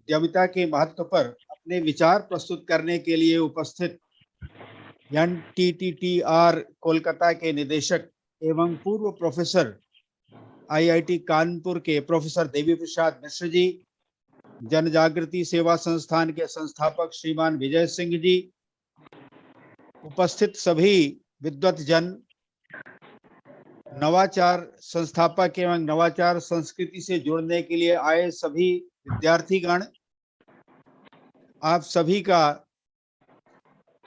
उद्यमिता के महत्व पर अपने विचार प्रस्तुत करने के लिए उपस्थित NTTTR कोलकाता के निदेशक एवं पूर्व प्रोफेसर IIT कानपुर के प्रोफेसर देवी प्रसाद मिश्र जी, जन जागृति सेवा संस्थान के संस्थापक श्रीमान विजय सिंह जी, उपस्थित सभी विद्वत जन, नवाचार संस्थापक एवं नवाचार संस्कृति से जुड़ने के लिए आए सभी विद्यार्थीगण, आप सभी का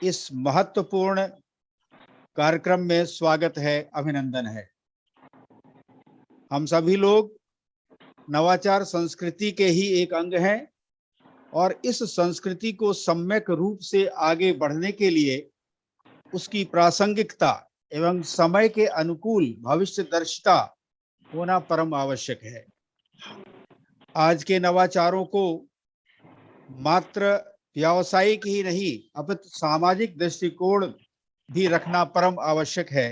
इस महत्वपूर्ण कार्यक्रम में स्वागत है, अभिनंदन है। हम सभी लोग नवाचार संस्कृति के ही एक अंग हैं और इस संस्कृति को सम्यक रूप से आगे बढ़ने के लिए उसकी प्रासंगिकता एवं समय के अनुकूल भविष्यदर्शिता होना परम आवश्यक है। आज के नवाचारों को मात्र व्यावसायिक ही नहीं अपितु सामाजिक दृष्टिकोण भी रखना परम आवश्यक है।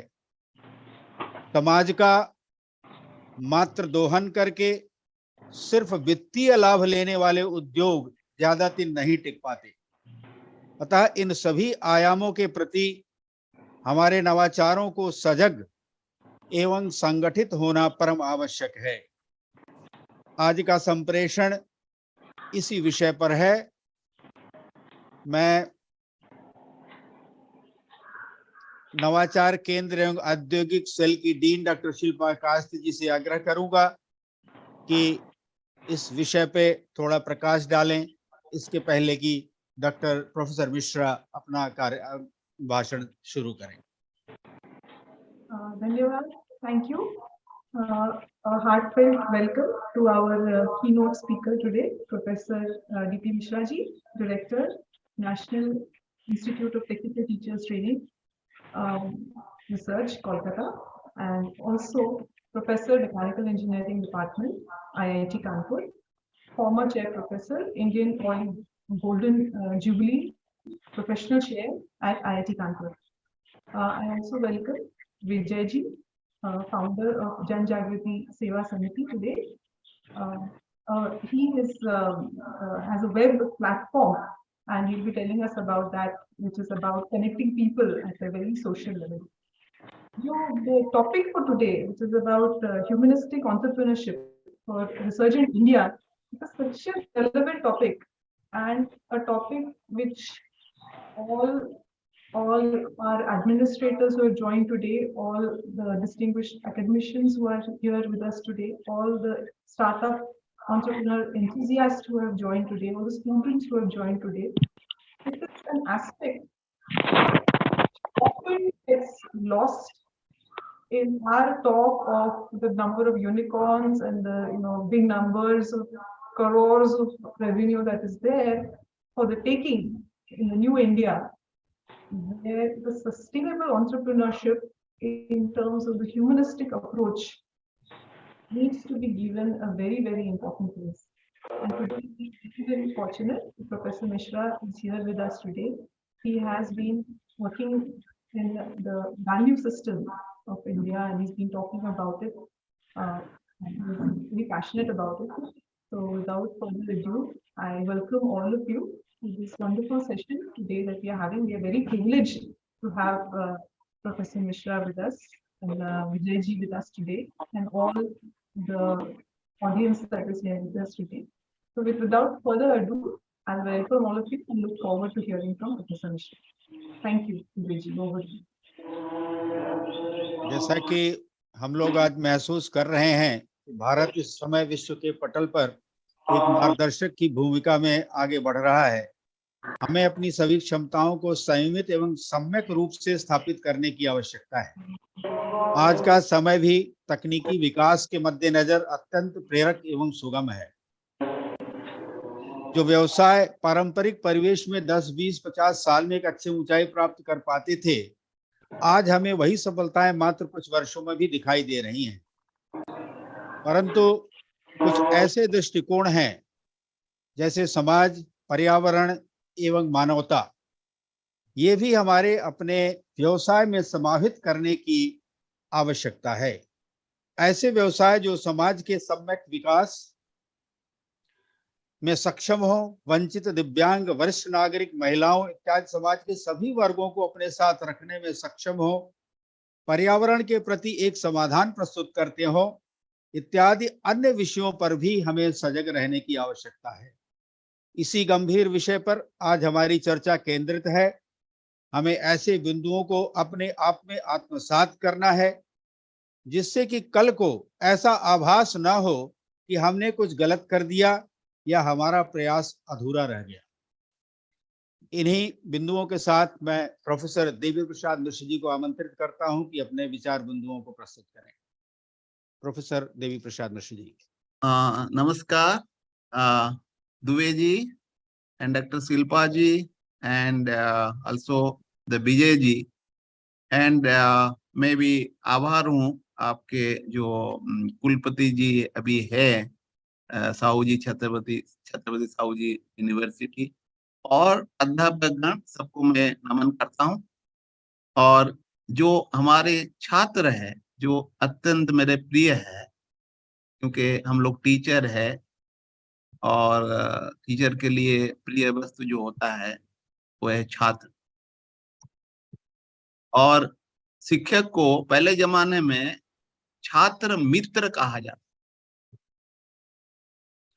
समाज का मात्र दोहन करके सिर्फ वित्तीय लाभ लेने वाले उद्योग ज्यादा दिन नहीं टिक पाते। अतः इन सभी आयामों के प्रति हमारे नवाचारों को सजग एवं संगठित होना परम आवश्यक है। आज का संप्रेषण इसी विषय पर है। मैं नवाचार केंद्र एवं औद्योगिक सेल की डीन डॉक्टर शिल्पा कास्ती जी से आग्रह करूंगा कि इस विषय पे थोड़ा प्रकाश डालें, इसके पहले कि डॉक्टर प्रोफेसर मिश्रा अपना भाषण शुरू करें। धन्यवाद, thank you. A heartfelt welcome to our keynote speaker today, Professor DP Mishra ji, Director, National Institute of Technical Teachers Training Research, Kolkata, and also Professor Mechanical Engineering Department, IIT Kanpur, former Chair Professor, Indian Oil Golden Jubilee Professional Chair at IIT Kanpur. I also welcome Vijay ji, founder of Jan Jagriti Seva Samiti today. He is, has a web platform and he'll be telling us about that, which is about connecting people at a very social level. The topic for today, which is about humanistic entrepreneurship for resurgent India, is such a relevant topic and a topic which all our administrators who have joined today, all the distinguished academicians who are here with us today, all the startup entrepreneur enthusiasts who have joined today, all the students who have joined today. It is an aspect often gets lost in our talk of the number of unicorns and the big numbers of crores of revenue that is there for the taking in the new India, where the sustainable entrepreneurship in terms of the humanistic approach needs to be given a very, very important place. And today we are very fortunate. Professor Mishra is here with us today. He has been working in the value system of India and he's been talking about it. He's very passionate about it. So without further ado, I welcome all of you to this wonderful session today that we are having. We are very privileged to have Professor Mishra with us and Vijay ji with us today and all the audience that is here with us today. So without further ado, I'll welcome all of you and look forward to hearing from Professor Mishra. Thank you, Vijay ji. Over to you. जैसा कि हम लोग आज महसूस कर रहे हैं कि भारत इस समय विश्व के पटल पर एक मार्गदर्शक की भूमिका में आगे बढ़ रहा है। हमें अपनी सभी क्षमताओं को संयमित एवं सम्यक रूप से स्थापित करने की आवश्यकता है। आज का समय भी तकनीकी विकास के मद्देनजर अत्यंत प्रेरक एवं सुगम है। जो व्यवसाय पारंपरिक परिवेश में 10, 20, 50 साल में एक अच्छी ऊंचाई प्राप्त कर पाते थे, आज हमें वही सफलताएं मात्र कुछ वर्षों में भी दिखाई दे रही हैं। परंतु कुछ ऐसे दृष्टिकोण हैं जैसे समाज, पर्यावरण एवं मानवता, ये भी हमारे अपने व्यवसाय में समाहित करने की आवश्यकता है। ऐसे व्यवसाय जो समाज के सम्यक विकास, में सक्षम हो, वंचित, दिव्यांग, वरिष्ठ नागरिक, महिलाओं इत्यादि समाज के सभी वर्गों को अपने साथ रखने में सक्षम हो, पर्यावरण के प्रति एक समाधान प्रस्तुत करते हो, इत्यादि अन्य विषयों पर भी हमें सजग रहने की आवश्यकता है। इसी गंभीर विषय पर आज हमारी चर्चा केंद्रित है। हमें ऐसे बिंदुओं को अपने आप में आत्मसात करना है जिससे कि कल को ऐसा आभास ना हो कि हमने कुछ गलत कर दिया या हमारा प्रयास अधूरा रह गया। इन्हीं बिंदुओं के साथ मैं प्रोफेसर देवी प्रसाद मिश्र जी को आमंत्रित करता हूं कि अपने विचार बिंदुओं को प्रस्तुत करें। प्रोफेसर देवी प्रसाद मिश्र जी। नमस्कार Dubey ji and Dr. Silpa ji and also the Vijay ji and मैं भी आभार हूँ आपके जो कुलपति जी अभी है साहू जी छत्रपति साहू जी यूनिवर्सिटी और अध्यापकगण सबको मैं नमन करता हूँ। और जो हमारे छात्र है जो अत्यंत मेरे प्रिय है क्योंकि हम लोग टीचर है और टीचर के लिए प्रिय वस्तु जो होता है वो है छात्र। और शिक्षक को पहले जमाने में छात्र मित्र कहा जाता,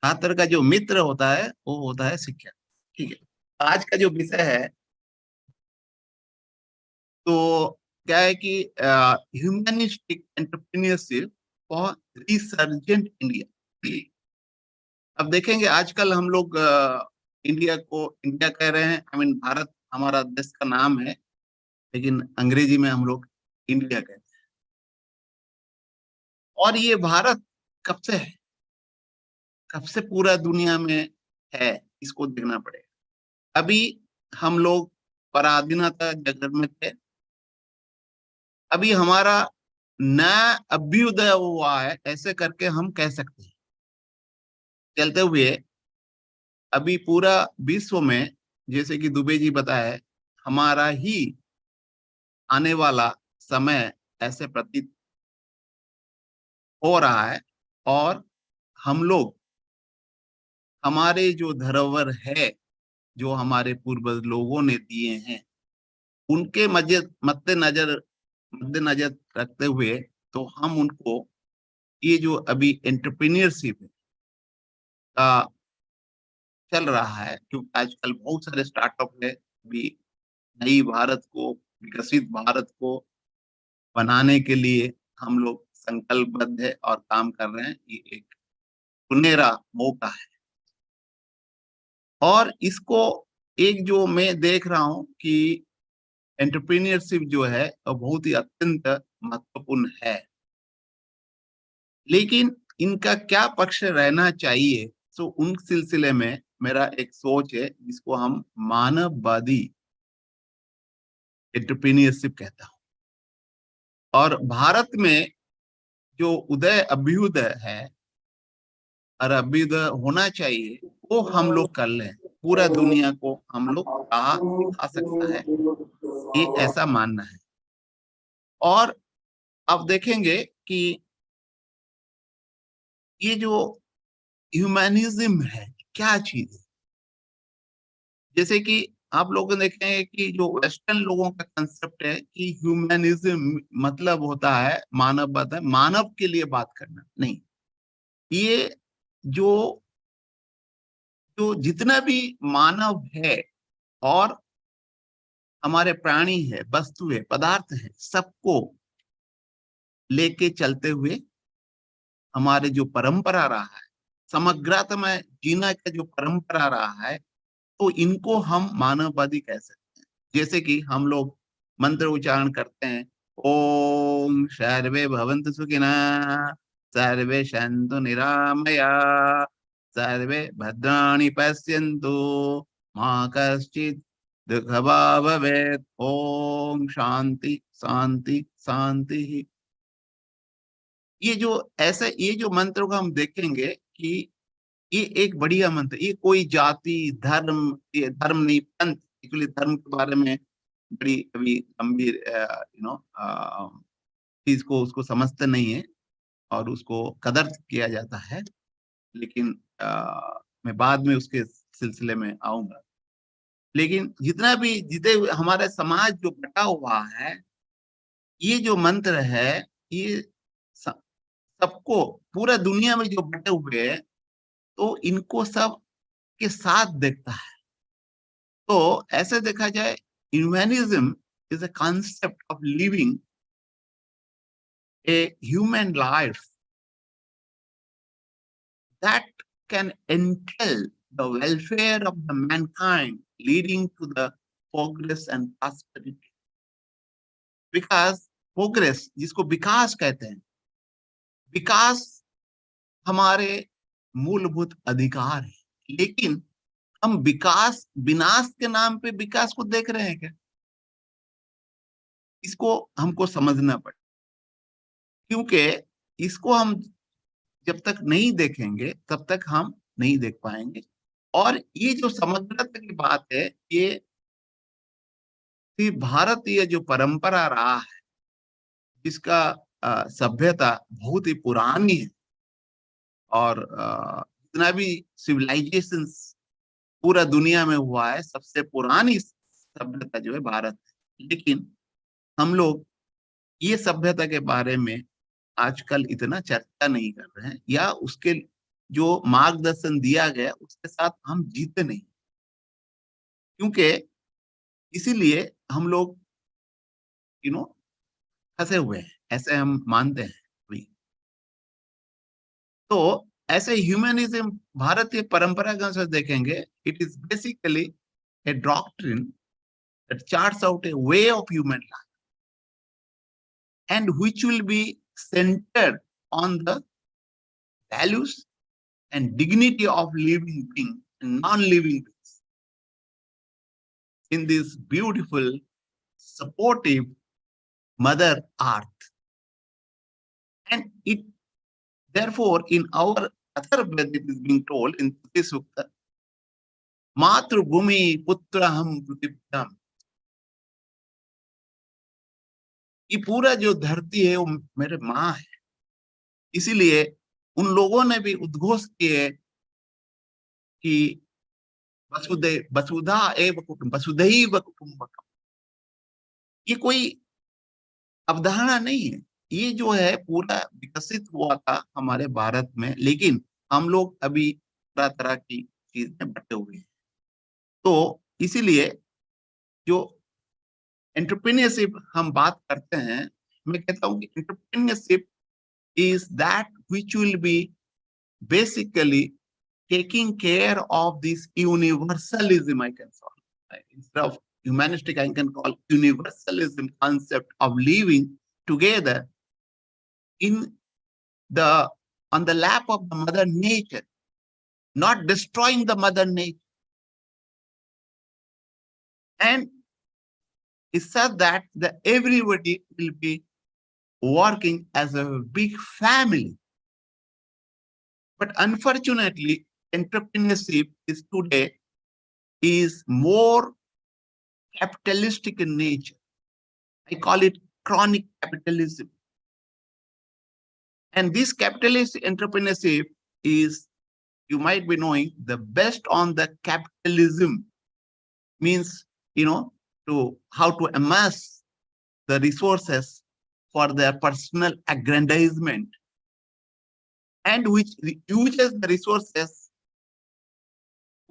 छात्र का जो मित्र होता है वो होता है शिक्षक। ठीक है, आज का जो विषय है तो क्या है कि humanistic entrepreneurship for resurgent India. अब देखेंगे आजकल हम लोग इंडिया को इंडिया कह रहे हैं, आई मीन भारत हमारा देश का नाम है, लेकिन अंग्रेजी में हम लोग इंडिया कहते हैं। और ये भारत कब से है, कब से पूरा दुनिया में है, इसको देखना पड़ेगा। अभी हम लोग पराधीनता जगत में थे, अभी हमारा नया अभ्युदय हुआ है, ऐसे करके हम कह सकते हैं। चलते हुए अभी पूरा विश्व में जैसे कि दुबे जी बताए हमारा ही आने वाला समय ऐसे प्रतीत हो रहा है। और हम लोग हमारे जो धरोहर है जो हमारे पूर्वज लोगों ने दिए हैं उनके मद्देनजर रखते हुए तो हम उनको ये जो अभी एंटरप्रेन्योरशिप का चल रहा है, क्योंकि आजकल बहुत सारे स्टार्टअप है, भी नई भारत को विकसित भारत को बनाने के लिए हम लोग संकल्पबद्ध है और काम कर रहे हैं। ये एक सुनहरा मौका है और इसको एक जो मैं देख रहा हूं कि एंटरप्रेन्योरशिप जो है बहुत ही अत्यंत महत्वपूर्ण है, लेकिन इनका क्या पक्ष रहना चाहिए, तो उन सिलसिले में मेरा एक सोच है जिसको हम मानववादी एंटरप्रेन्योरशिप कहता हूं। और भारत में जो अभ्युदय है और अभ्युदय होना चाहिए वो हम लोग कर लें, पूरा दुनिया को हम लोग कहा दिखा सकता है, ये ऐसा मानना है। और अब देखेंगे कि ये जो ह्यूमैनिज्म है क्या चीज है। जैसे कि आप लोग देखेंगे कि जो वेस्टर्न लोगों का कंसेप्ट है कि ह्यूमैनिज्म मतलब होता है मानववाद, मानव के लिए बात करना नहीं। ये जो जो जितना भी मानव है और हमारे प्राणी है, वस्तु है, पदार्थ है, सबको लेके चलते हुए हमारे जो परंपरा रहा है, समग्रता में जीना का जो परंपरा रहा है, तो इनको हम मानववादी कह सकते हैं। जैसे कि हम लोग मंत्र उच्चारण करते हैं, ओम सर्वे भवन्तु सुखिनः, सर्वे सन्तु निरामया, सर्वे भद्राणि पश्यन्तु, मा कश्चित् दुःखभाग् भवेत्। ओम शांति शांति शांति। ये जो मंत्र को हम देखेंगे कि ये एक बढ़िया मंत्र, ये कोई जाति धर्म, ये धर्म नहीं पंथ, एक्चुअली धर्म के बारे में बड़ी अभी गंभीर चीज को उसको समझते नहीं है और उसको कदर किया जाता है। लेकिन मैं बाद में उसके सिलसिले में आऊंगा। लेकिन जितने हमारे समाज जो बटा हुआ है, ये जो मंत्र है, ये सबको, पूरा दुनिया में जो बटे हुए हैं, तो इनको सब के साथ देखता है। तो ऐसे देखा जाए, humanism is a concept of living a human life that can entail the welfare of the mankind, leading to the progress and prosperity. Because progress, जिसको विकास कहते हैं, विकास हमारे मूलभूत अधिकार है, लेकिन हम विनाश के नाम पे विकास को देख रहे हैं क्या? इसको हमको समझना पड़ेगा, क्योंकि इसको हम जब तक नहीं देखेंगे तब तक हम नहीं देख पाएंगे। और ये जो समग्रता की बात है, ये भारतीय जो परंपरा रहा है, जिसका सभ्यता बहुत ही पुरानी है, और जितना भी सिविलाइजेशन पूरा दुनिया में हुआ है, सबसे पुरानी सभ्यता जो है भारत है। लेकिन हम लोग ये सभ्यता के बारे में आजकल इतना चर्चा नहीं कर रहे हैं, या उसके जो मार्गदर्शन दिया गया उसके साथ हम जीते नहीं, क्योंकि इसीलिए हम लोग फंसे हुए हैं, ऐसे हम मानते हैं अभी। तो ऐसे ह्यूमनिज्म भारतीय परंपरा के अनुसार देखेंगे, it is basically A doctrine that charts out A way of human life and which will be centered on the values and dignity of living beings and non-living beings in this beautiful, supportive Mother Earth. And it, therefore, in our Atharvaveda, it is being told in Tuti Sukta, Matru Bhumi Putraham Pratiptam. ये पूरा जो धरती है वो मेरे माँ है, इसीलिए उन लोगों ने भी उद्घोष किए कि वसुधा एव कुटुंब, वसुधैव कुटुंबकम। ये कोई अवधारणा नहीं है, ये जो है पूरा विकसित हुआ था हमारे भारत में, लेकिन हम लोग अभी तरह तरह की चीजें बटे हुए हैं। तो इसीलिए जो एंटरप्रेन्योरशिप हम बात करते हैं, मैं कहता हूं कि entrepreneurship is that which will be basically taking care of this universalism, I can call, instead of humanistic, I can call universalism concept of living together on the lap of the mother nature, not destroying the mother nature. And it said that everybody will be working as a big family. But unfortunately, entrepreneurship today is more capitalistic in nature. I call it chronic capitalism. And this capitalist entrepreneurship is, you might be knowing, the best on the capitalism, means, to how to amass the resources for their personal aggrandizement, and which uses the resources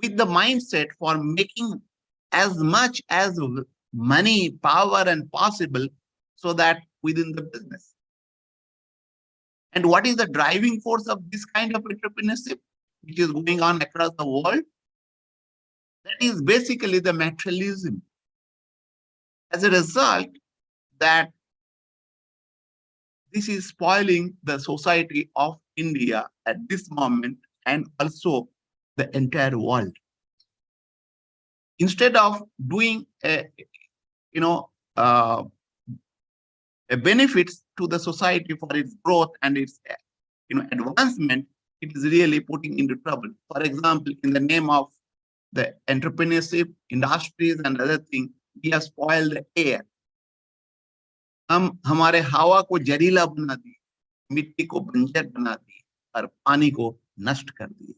with the mindset for making as much as money, power, and possible, so that within the business. And what is the driving force of this kind of entrepreneurship, which is going on across the world? That is basically the materialism. As a result, that this is spoiling the society of India at this moment, and also the entire world. Instead of doing a benefits to the society for its growth and its advancement, it is really putting into trouble. For example, in the name of the entrepreneurship, industries, and other things, we have spoiled the air. हम हमारे हवा को जहरीला बना दिए, मिट्टी को बंजर बना दिए, और पानी को नष्ट कर दिए।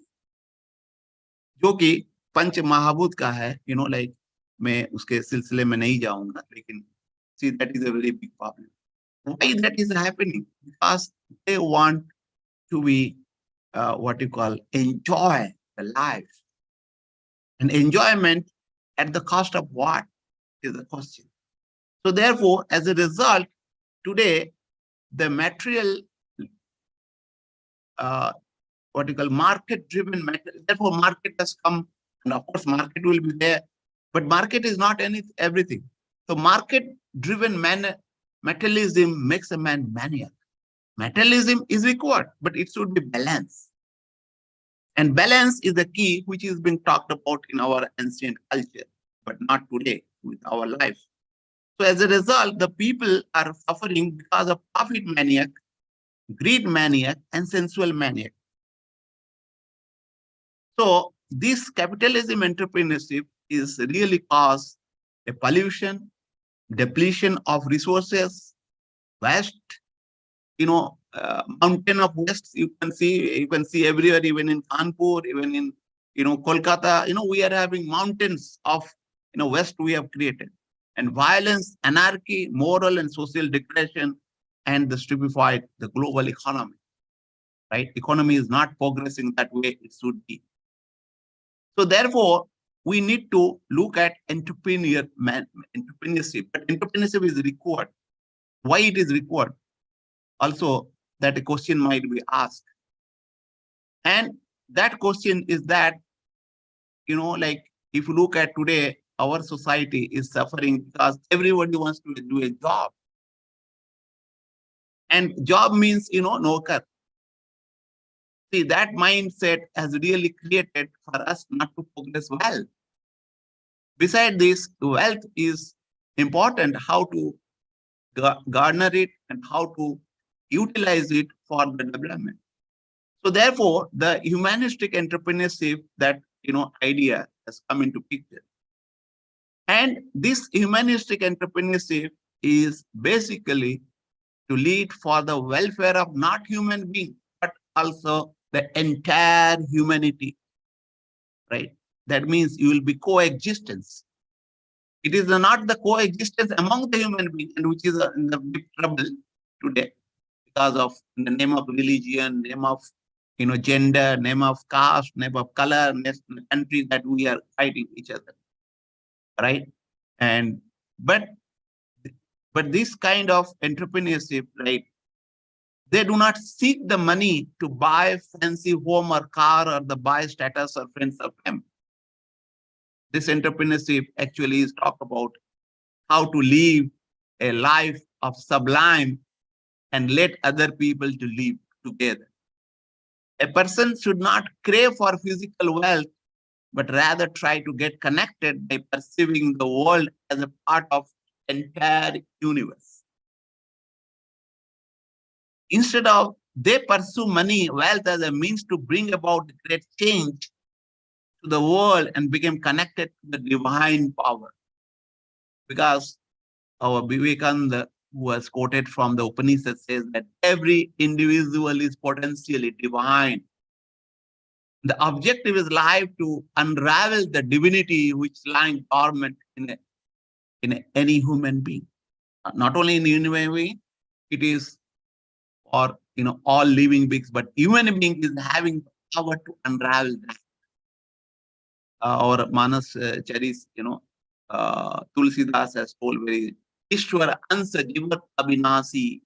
जो कि पंच महाभूत का है, like मैं उसके सिलसिले में नहीं जाऊंगा, लेकिन see, that is a very big problem. Why that is happening? Because they want to be what you call enjoy the life, and enjoyment at the cost of what is the question. So therefore, as a result, today the material what you call market driven material, therefore market has come, and of course market will be there, but market is not everything. So market driven materialism makes a man maniac. Materialism is required, but it should be balanced. And balance is the key which is being talked about in our ancient culture, but not today with our life. So as a result, the people are suffering because of profit maniac, greed maniac, and sensual maniac. So this capitalism entrepreneurship is really cause a pollution, depletion of resources, waste, mountain of waste you can see everywhere, even in Kanpur, even in Kolkata. We are having mountains of waste we have created, and violence, anarchy, moral and social degradation, and the stupefied the global economy. Right? Economy is not progressing that way it should be. So therefore, we need to look at entrepreneurship, but entrepreneurship is required. Why it is required? Also, that a question might be asked. And that question is that, like if you look at today, our society is suffering because everybody wants to do a job. And job means, no cut. See, that mindset has really created for us not to progress well. Besides this, wealth is important, how to garner it and how to utilize it for the development. So therefore, the humanistic entrepreneurship, that idea has come into picture. And this humanistic entrepreneurship is basically to lead for the welfare of not human beings, but also the entire humanity. Right? That means you will be coexistence. It is not the coexistence among the human beings, and which is in the big trouble today because of in the name of religion, name of gender, name of caste, name of color, country, that we are fighting each other, right? And but this kind of entrepreneurship, right? They do not seek the money to buy fancy home or car or the buy status or friends of them. This entrepreneurship actually is talk about how to live a life of sublime and let other people to live together. A person should not crave for physical wealth, but rather try to get connected by perceiving the world as a part of entire universe. Instead of they pursue money, wealth as a means to bring about great change to the world and become connected to the divine power. Because our Vivekananda, who was quoted from the Upanishad, says that every individual is potentially divine. The objective is life to unravel the divinity which lying dormant in any human being. Not only in the human being, it is for all living beings, but human being is having the power to unravel that. Our Manas Charis, Tulsidas has told very Ishwara Ansa Jivat Abhinasi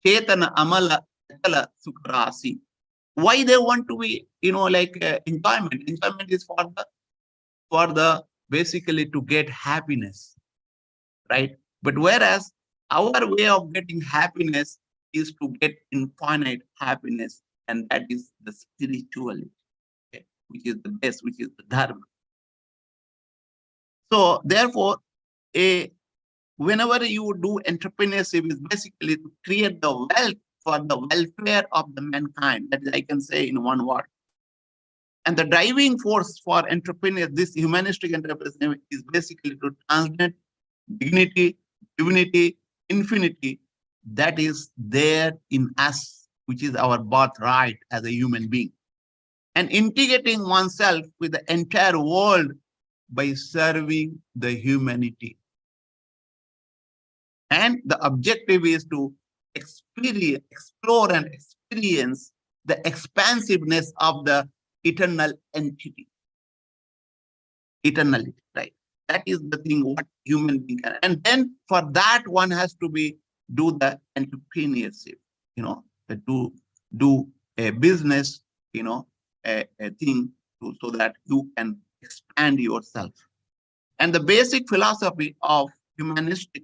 Chetana Amala Chala Sukrasi. Why they want to be, enjoyment? Enjoyment is for the basically to get happiness, right? But whereas our way of getting happiness is to get infinite happiness, and that is the spirituality, okay, which is the best, which is the dharma. So therefore, whenever you do entrepreneurship, is basically to create the wealth for the welfare of the mankind. That is, I can say in one word. And the driving force for entrepreneurs, this humanistic entrepreneurship, is basically to transmit dignity, divinity, infinity that is there in us, which is our birthright as a human being. and integrating oneself with the entire world by serving the humanity. And the objective is to explore and experience the expansiveness of the eternal entity. Eternality, right? That is the thing what human being can. And then for that one has to be do the entrepreneurship, to do a business, a thing so that you can expand yourself. And the basic philosophy of humanistic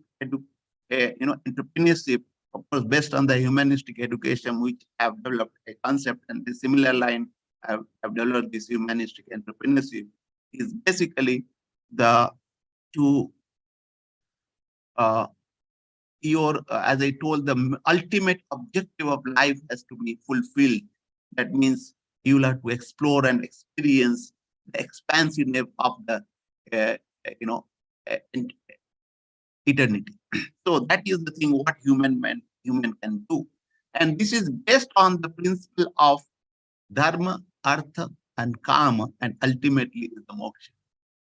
entrepreneurship, of course, based on the humanistic education, which have developed a concept, and the similar line have developed this humanistic entrepreneurship, is basically the to as I told, the ultimate objective of life has to be fulfilled. That means you will have to explore and experience the expansiveness of the eternity. So that is the thing what human can do. And this is based on the principle of dharma, artha, and kama, and ultimately is the moksha.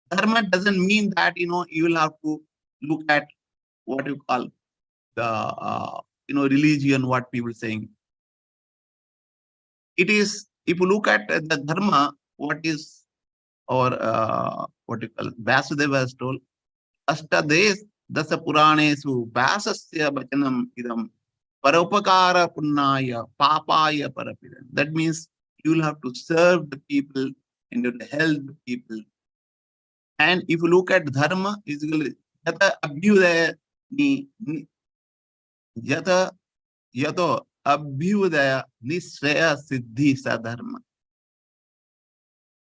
Dharma doesn't mean that you will have to look at what you call the religion, what people saying. It is, if you look at the dharma, what is, or what you call, Vasudeva has told, Ashtades dasa puranesu Vasasya bachanam idam paropakara punnaya papaya parapidan. That means you will have to serve the people and to help the people. And if you look at dharma, is yata abhyudaya ni yata yato abhyudaya nisraya siddhi sadharma.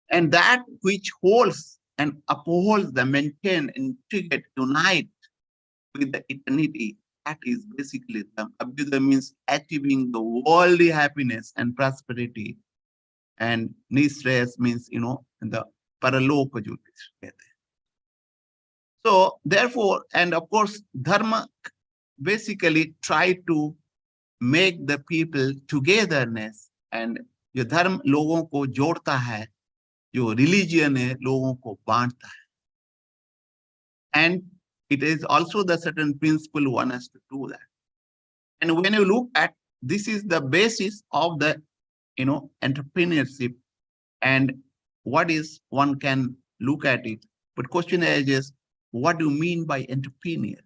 And that which holds and upholds the maintain, integrate, unite with the eternity, that is basically the abhyudaya, means achieving the worldly happiness and prosperity. And nisrayas means, in the paraloka jyotish. So therefore, and of course, dharma basically try to make the people togetherness, and जो धर्म लोगों को जोड़ता है, जो religion है लोगों को बांटता है. And it is also the certain principle one has to do that. And when you look at, this is the basis of the entrepreneurship, and what is one can look at it. But question is, what do you mean by entrepreneur?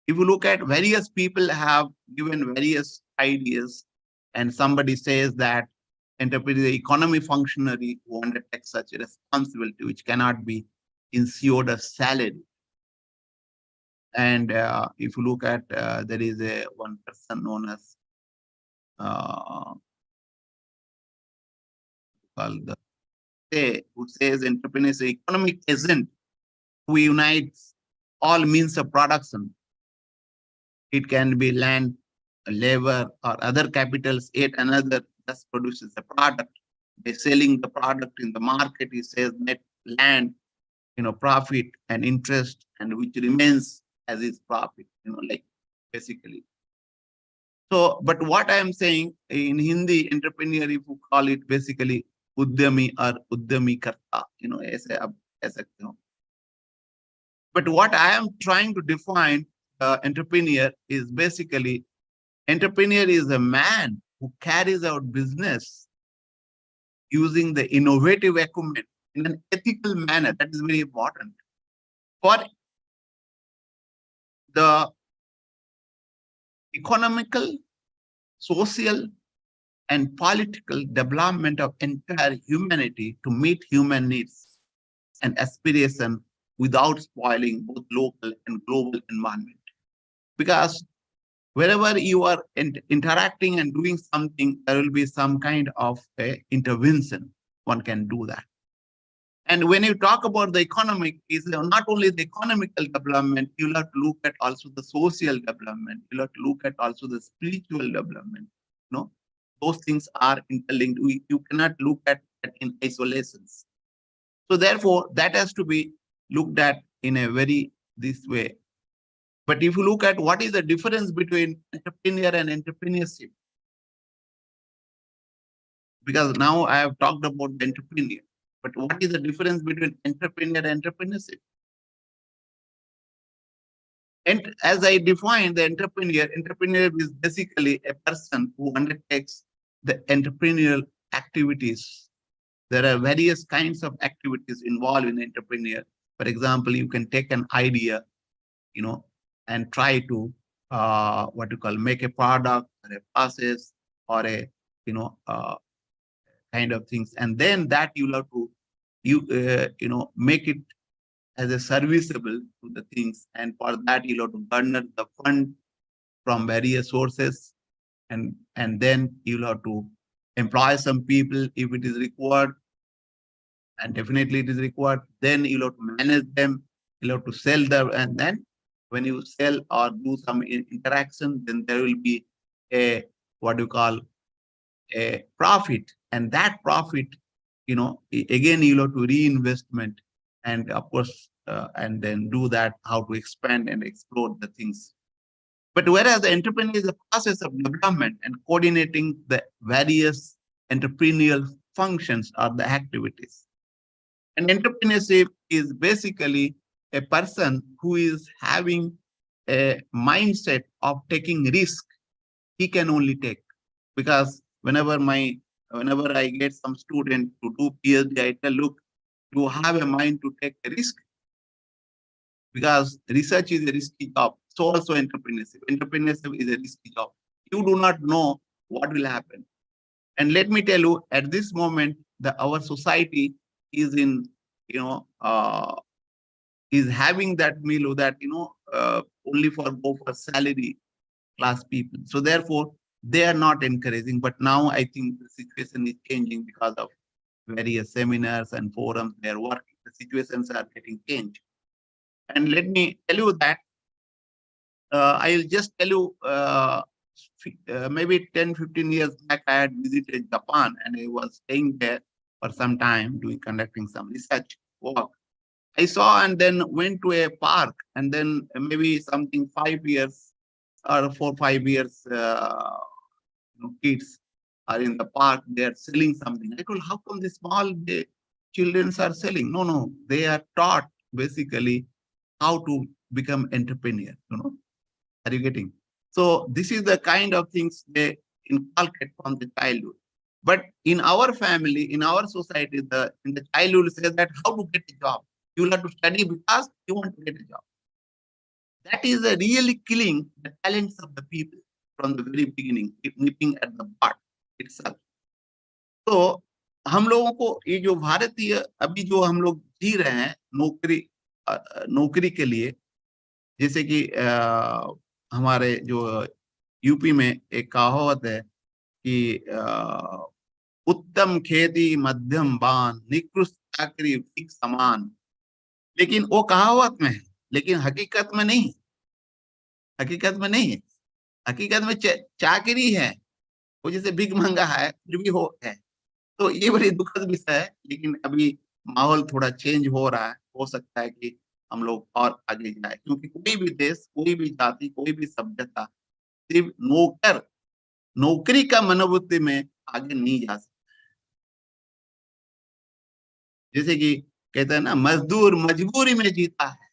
If you look at, various people have given various ideas, and somebody says that entrepreneur, the economy functionary who undertakes such a responsibility which cannot be ensured a salary. And if you look at, there is one person known as who says entrepreneur is an economic agent who unites all means of production. It can be land, labor, or other capitals, yet another thus produces a product. By selling the product in the market, he says net land, profit and interest, and which remains as his profit, like basically. So, but what I am saying in Hindi, entrepreneur, if you call it basically udyami or udyami karta, as a. But what I am trying to define entrepreneur is basically, entrepreneur is a man who carries out business using the innovative equipment in an ethical manner. That is very important for the economical, social, and political development of entire humanity, to meet human needs and aspiration without spoiling both local and global environment. Because wherever you are interacting and doing something, there will be some kind of intervention. One can do that. And when you talk about the economic, is not only the economical development, you'll have to look at also the social development. You'll have to look at also the spiritual development. Those things are interlinked. You cannot look at that in isolations. So therefore, that has to be looked at in a very this way. But if you look at what is the difference between entrepreneur and entrepreneurship, because now I have talked about the entrepreneur. But what is the difference between entrepreneur and entrepreneurship? And as I define the entrepreneur is basically a person who undertakes the entrepreneurial activities. There are various kinds of activities involved in entrepreneur. For example, you can take an idea, and try to make a product or a process or a kind of things, and then that you'll have to make it as a serviceable to the things, and for that you'll have to garner the fund from various sources, and then you'll have to employ some people if it is required, and definitely it is required. Then you'll have to manage them, you'll have to sell them, and then when you sell or do some interaction, then there will be a a profit, and that profit, again you'll have to reinvestment, and of course, and then do that, how to expand and explore the things. But whereas the entrepreneur is a process of development and coordinating the various entrepreneurial functions or the activities. And entrepreneurship is basically a person who is having a mindset of taking risk he can only take. Because whenever I get some student to do PhD, I tell, look, you have a mind to take a risk, because research is a risky job. So also entrepreneurship. Entrepreneurship is a risky job. You do not know what will happen. And let me tell you, at this moment, our society is in, is having that milieu that, only go for salary class people. So therefore, they are not encouraging. But now I think the situation is changing because of various seminars and forums they are working. The situations are getting changed. And let me tell you that I'll just tell you, maybe 10-15 years back, I had visited Japan, and I was staying there for some time conducting some research work. I saw and then went to a park, and then maybe something 5 years or 4-5 years, kids are in the park, they are selling something. I told, how come the small children are selling? No, they are taught basically how to become entrepreneur, Are you getting? So this is the kind of things they inculcate from the childhood. But in our family, in our society, in the childhood says that how to get a job. You will have to study because you want to get a job. That is really killing the talents of the people from the very beginning, nipping at the bud itself. तो हम लोगों को ये जो भारतीय अभी जो हम लोग जी रहे हैं नौकरी के लिए, जैसे कि हमारे जो यूपी में एक कहावत है कि उत्तम खेती मध्यम बान निकृष्ट चाकरी ठीक समान, लेकिन वो कहावत में है, लेकिन हकीकत में नहीं, हकीकत में चाकरी है, वो जैसे भीख मंगा है, जो भी है। तो ये बड़ी दुखद विषय है, लेकिन अभी माहौल थोड़ा चेंज हो रहा है। हो सकता है कि हम लोग और आगे जाए, क्योंकि कोई भी देश, कोई भी जाति, कोई भी सभ्यता सिर्फ नौकरी का मनोवृत्ति में आगे नहीं जा सकता। जैसे कि कहते हैं ना, मजदूर मजबूरी में जीता है,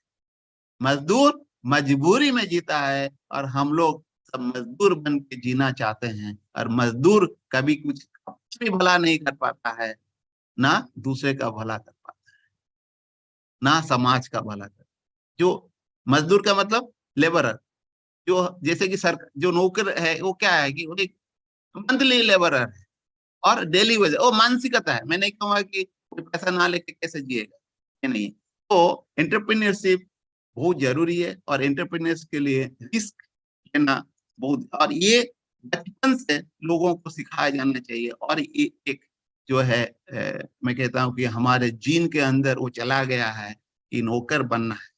मजदूर मजबूरी में जीता है, और हम लोग सब मजदूर बन के जीना चाहते हैं। और मजदूर कभी कुछ भी भला नहीं कर पाता है, ना दूसरे का भला कर पाता है, ना समाज का भला कर। जो मजदूर का मतलब लेबरर, जो जैसे कि सरकार जो नौकर है, वो क्या है कि वो एक मंथली लेबरर है और डेली वेज, वो मानसिकता है। मैं नहीं कहूँगा कि कोई पैसा ना लेके कैसे जिएगा, ये नहीं। तो एंटरप्रेन्योरशिप बहुत जरूरी है, और एंटरप्रेन्योर्स के लिए रिस्क लेना बहुत, और ये बचपन से लोगों को सिखाया जाना चाहिए। और ये एक जो है मैं कहता हूँ कि हमारे जीन के अंदर वो चला गया है कि नौकर बनना है,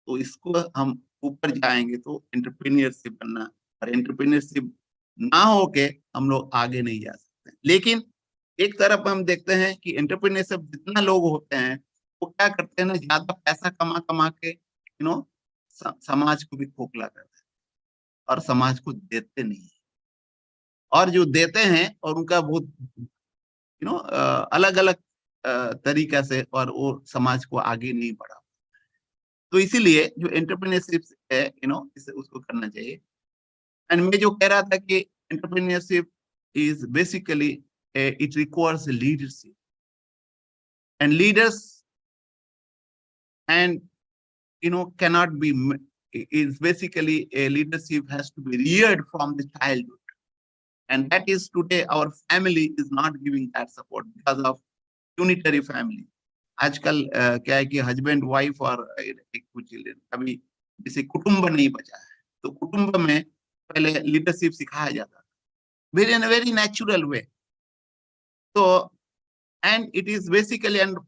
तो इसको हम ऊपर जाएंगे तो एंटरप्रेन्योरशिप बनना, और एंटरप्रेन्योरशिप ना होके हम लोग आगे नहीं जा सकते। लेकिन एक तरफ हम देखते हैं कि एंटरप्रेन्योरशिप जितना लोग होते हैं, वो क्या करते हैं ना, ज्यादा पैसा कमा के समाज को भी खोखला करते हैं, और समाज को देते नहीं, और जो देते हैं और उनका बहुत अलग अलग तरीका से और वो समाज को आगे नहीं बढ़ा। तो इसीलिए जो एंटरप्रेन्योरशिप है इसे उसको करना चाहिए। एंड मैं जो कह रहा था कि entrepreneurship is basically it requires leadership and leaders and cannot be is basically a leadership has to be reared from the childhood, and that is today our family is not giving that support because of unitary family. आजकल क्या है कि husband wife और एक कुछ children, अभी जैसे कुटुंब नहीं बचा है, तो कुटुंब में पहले लीडरशिप सिखाया जाता था very in very natural way. तो and it is basically and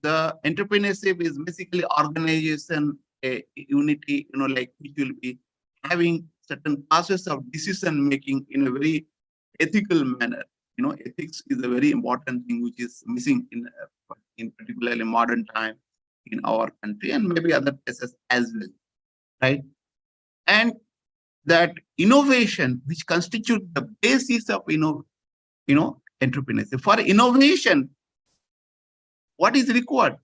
the entrepreneurship is basically organization, a unity, like which will be having certain process of decision making in a very ethical manner. Ethics is a very important thing which is missing in particularly modern time in our country and maybe other places as well, right? And that innovation which constitutes the basis of entrepreneurship. For innovation, what is required?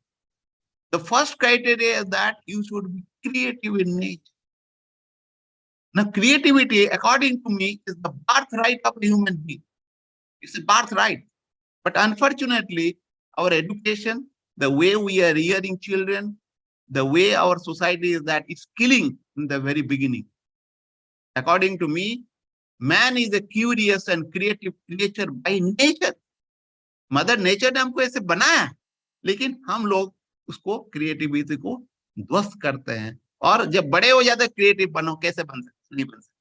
The first criteria is that you should be creative in nature. Now, creativity, according to me, is the birthright of a human being. It's a birthright. But unfortunately, our education, the way we are rearing children, the way our society is that it's killing in the very beginning. According to me, man is a curious and creative creature by nature. Mother Nature ने हमको ऐसे बनाया, लेकिन हम लोग उसको creativity को ध्वस्त करते हैं, और जब बड़े हो जाते हैं क्रिएटिव बनो, कैसे बन सकते, नहीं बन सकते।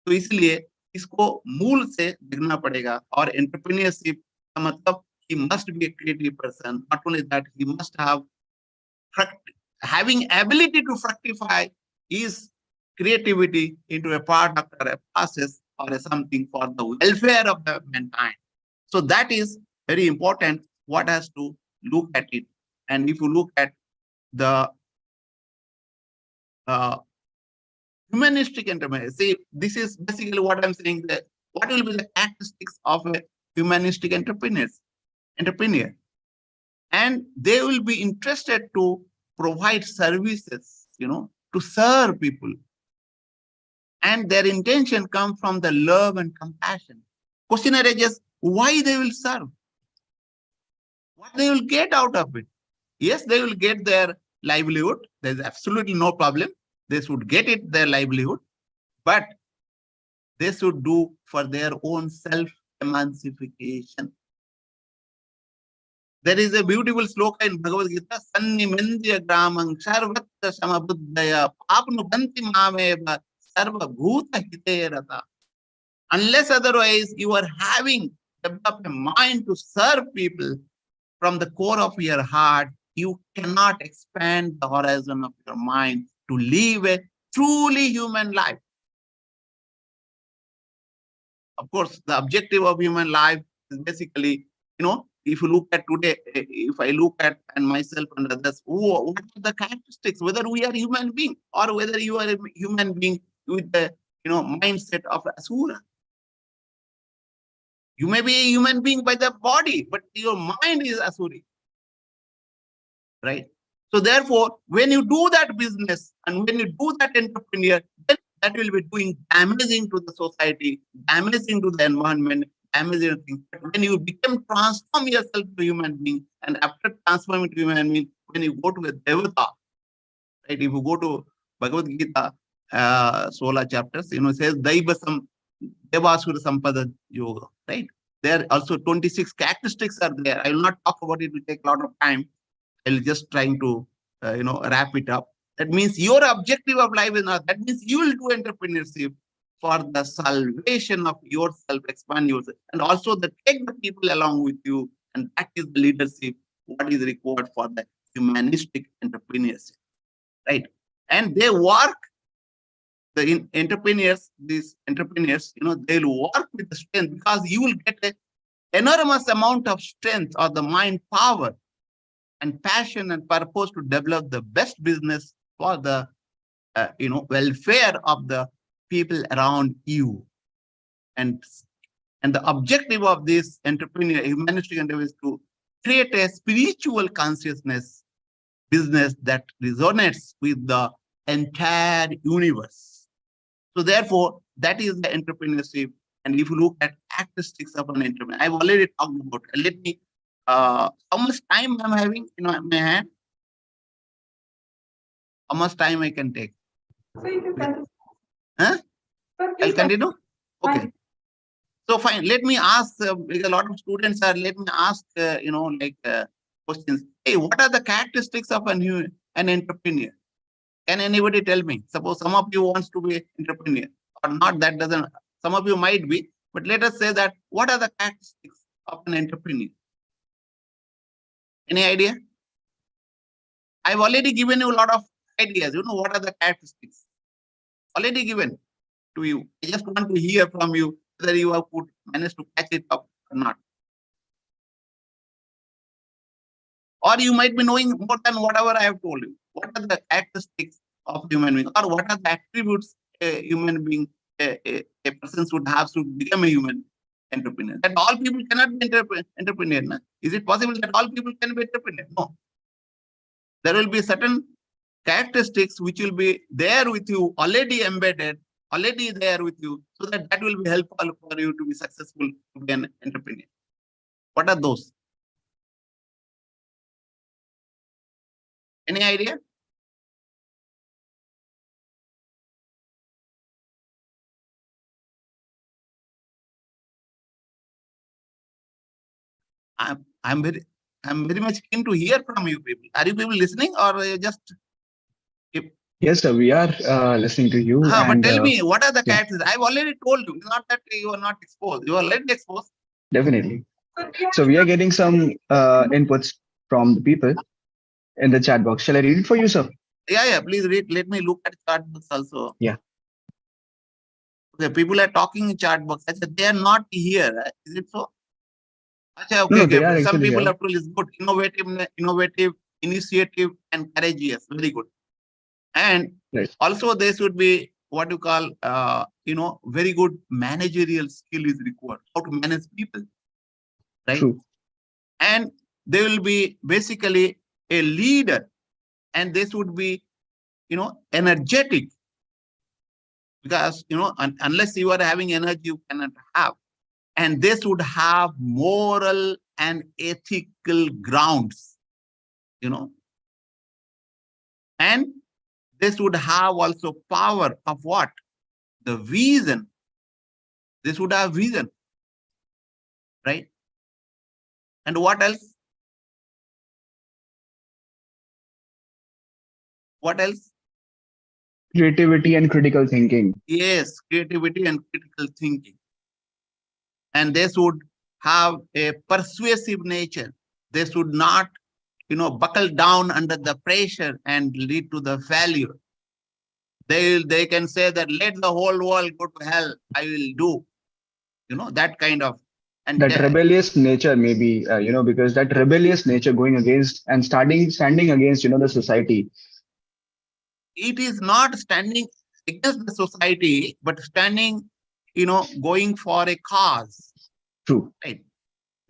तो इसलिए इसको मूल से देखना पड़ेगा। और एंटरप्रेन्योरशिप का मतलब he must be a creative person. Not only that, he must have having ability to fructify his creativity into a product or a process or a something for the welfare of the mankind. So that is very important. What has to look at it. And if you look at the humanistic entrepreneur, see, this is basically what I'm saying, that what will be the characteristics of a humanistic entrepreneur? And they will be interested to provide services, to serve people. And their intention comes from the love and compassion. Question arises, why they will serve? What they will get out of it? Yes, they will get their livelihood. There's absolutely no problem. They should get it, their livelihood, but they should do for their own self-emancipation. There is a beautiful sloka in Bhagavad Gita, Sannimendriya Gramang Sarvatra Samabuddhaya Apnubanti Mameva Sarva Bhuta Hite Rata. Unless otherwise you are having developed a mind to serve people from the core of your heart, you cannot expand the horizon of your mind to live a truly human life. Of course, the objective of human life is basically, if you look at today, if I look at and myself and others, what are the characteristics, whether we are human being or whether you are a human being with the mindset of Asura. You may be a human being by the body, but your mind is Asuri. Right? So therefore, when you do that business and when you do that entrepreneur, then that will be doing damaging to the society, damaging to the environment, damaging things. But when you transform yourself to a human being, and after transforming to a human being, when you go to a Devata, right? If you go to Bhagavad Gita, 16 chapters, it says Daibasam Devasura Sampada Yoga, right? There also 26 characteristics are there. I will not talk about it, it will take a lot of time. I'll just trying to, wrap it up. That means your objective of life is not, that means you will do entrepreneurship for the salvation of yourself, expand yourself, and also the take the people along with you. And that is the leadership, what is required for the humanistic entrepreneurship, right? And they work, the entrepreneurs, these entrepreneurs, they'll work with the strength, because you will get an enormous amount of strength or the mind power and passion and purpose to develop the best business for the welfare of the people around you. And And the objective of this humanistic endeavor is to create a spiritual consciousness business that resonates with the entire universe. So therefore, that is the entrepreneurship. And if you look at characteristics of an entrepreneur, I've already talked about it. Let me, how much time I'm having in my hand? How much time I can take? So you can continue. Huh? Sir, I'll please continue? Okay. Fine. So fine, let me ask, because a lot of students are, let me ask, questions. Hey, what are the characteristics of an entrepreneur? Can anybody tell me? Suppose some of you wants to be entrepreneur or not, that doesn't, some of you might be, but let us say that, what are the characteristics of an entrepreneur? Any idea? I've already given you a lot of ideas. You know, what are the characteristics? Already given to you. I just want to hear from you whether you have managed to catch it up or not. Or you might be knowing more than whatever I have told you. What are the characteristics of human being, or what are the attributes a human being, a person should have to become a human entrepreneur? That all people cannot be entrepreneur. Na? Is it possible that all people can be entrepreneur? No. There will be certain characteristics which will be there with you, already embedded, already there with you, so that will be helpful for you to be successful to be an entrepreneur. What are those? Any idea? I'm very much keen to hear from you people. Are you people listening, or just? Yes, sir, we are listening to you. But tell me, what are the yeah. characteristics? I've already told you. It's not that you are not exposed. You are already exposed. Definitely. So we are getting some inputs from the people in the chat box. Shall I read it for you, sir? Yeah, please read. Let me look at the chat box also. Yeah. Okay, people are talking in chat box. I said they are not here. Is it so? Okay, No, okay. they are Some actually people here. have told is good, innovative, initiative, and courageous. Very good. And Right. also they should be what you call, very good managerial skill is required. How to manage people, right? True. And they will be basically a leader, and they should be, energetic, because unless you are having energy, you cannot have. And they should have moral and ethical grounds, and they should have also power of what? The vision. They should have vision, right? And what else? What else? Creativity and critical thinking. Yes, creativity and critical thinking. And they should have a persuasive nature. They should not, buckle down under the pressure and lead to the failure. They can say that let the whole world go to hell, I will do, that kind of. And that rebellious nature, maybe, because that rebellious nature going against and standing against, the society. It is not standing against the society, but standing, going for a cause. True. Right.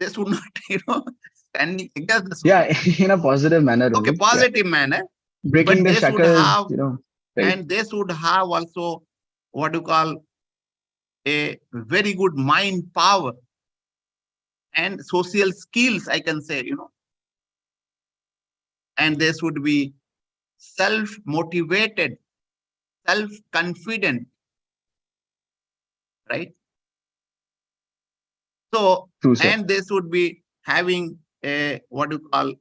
They should not, standing against the society. Yeah, in a positive manner. Okay, only. positive manner. Breaking the shackles, right. And they should have also what you call a very good mind power and social skills, I can say, and they should be self-motivated, self-confident, right? So, true, and they should be having a, what you call,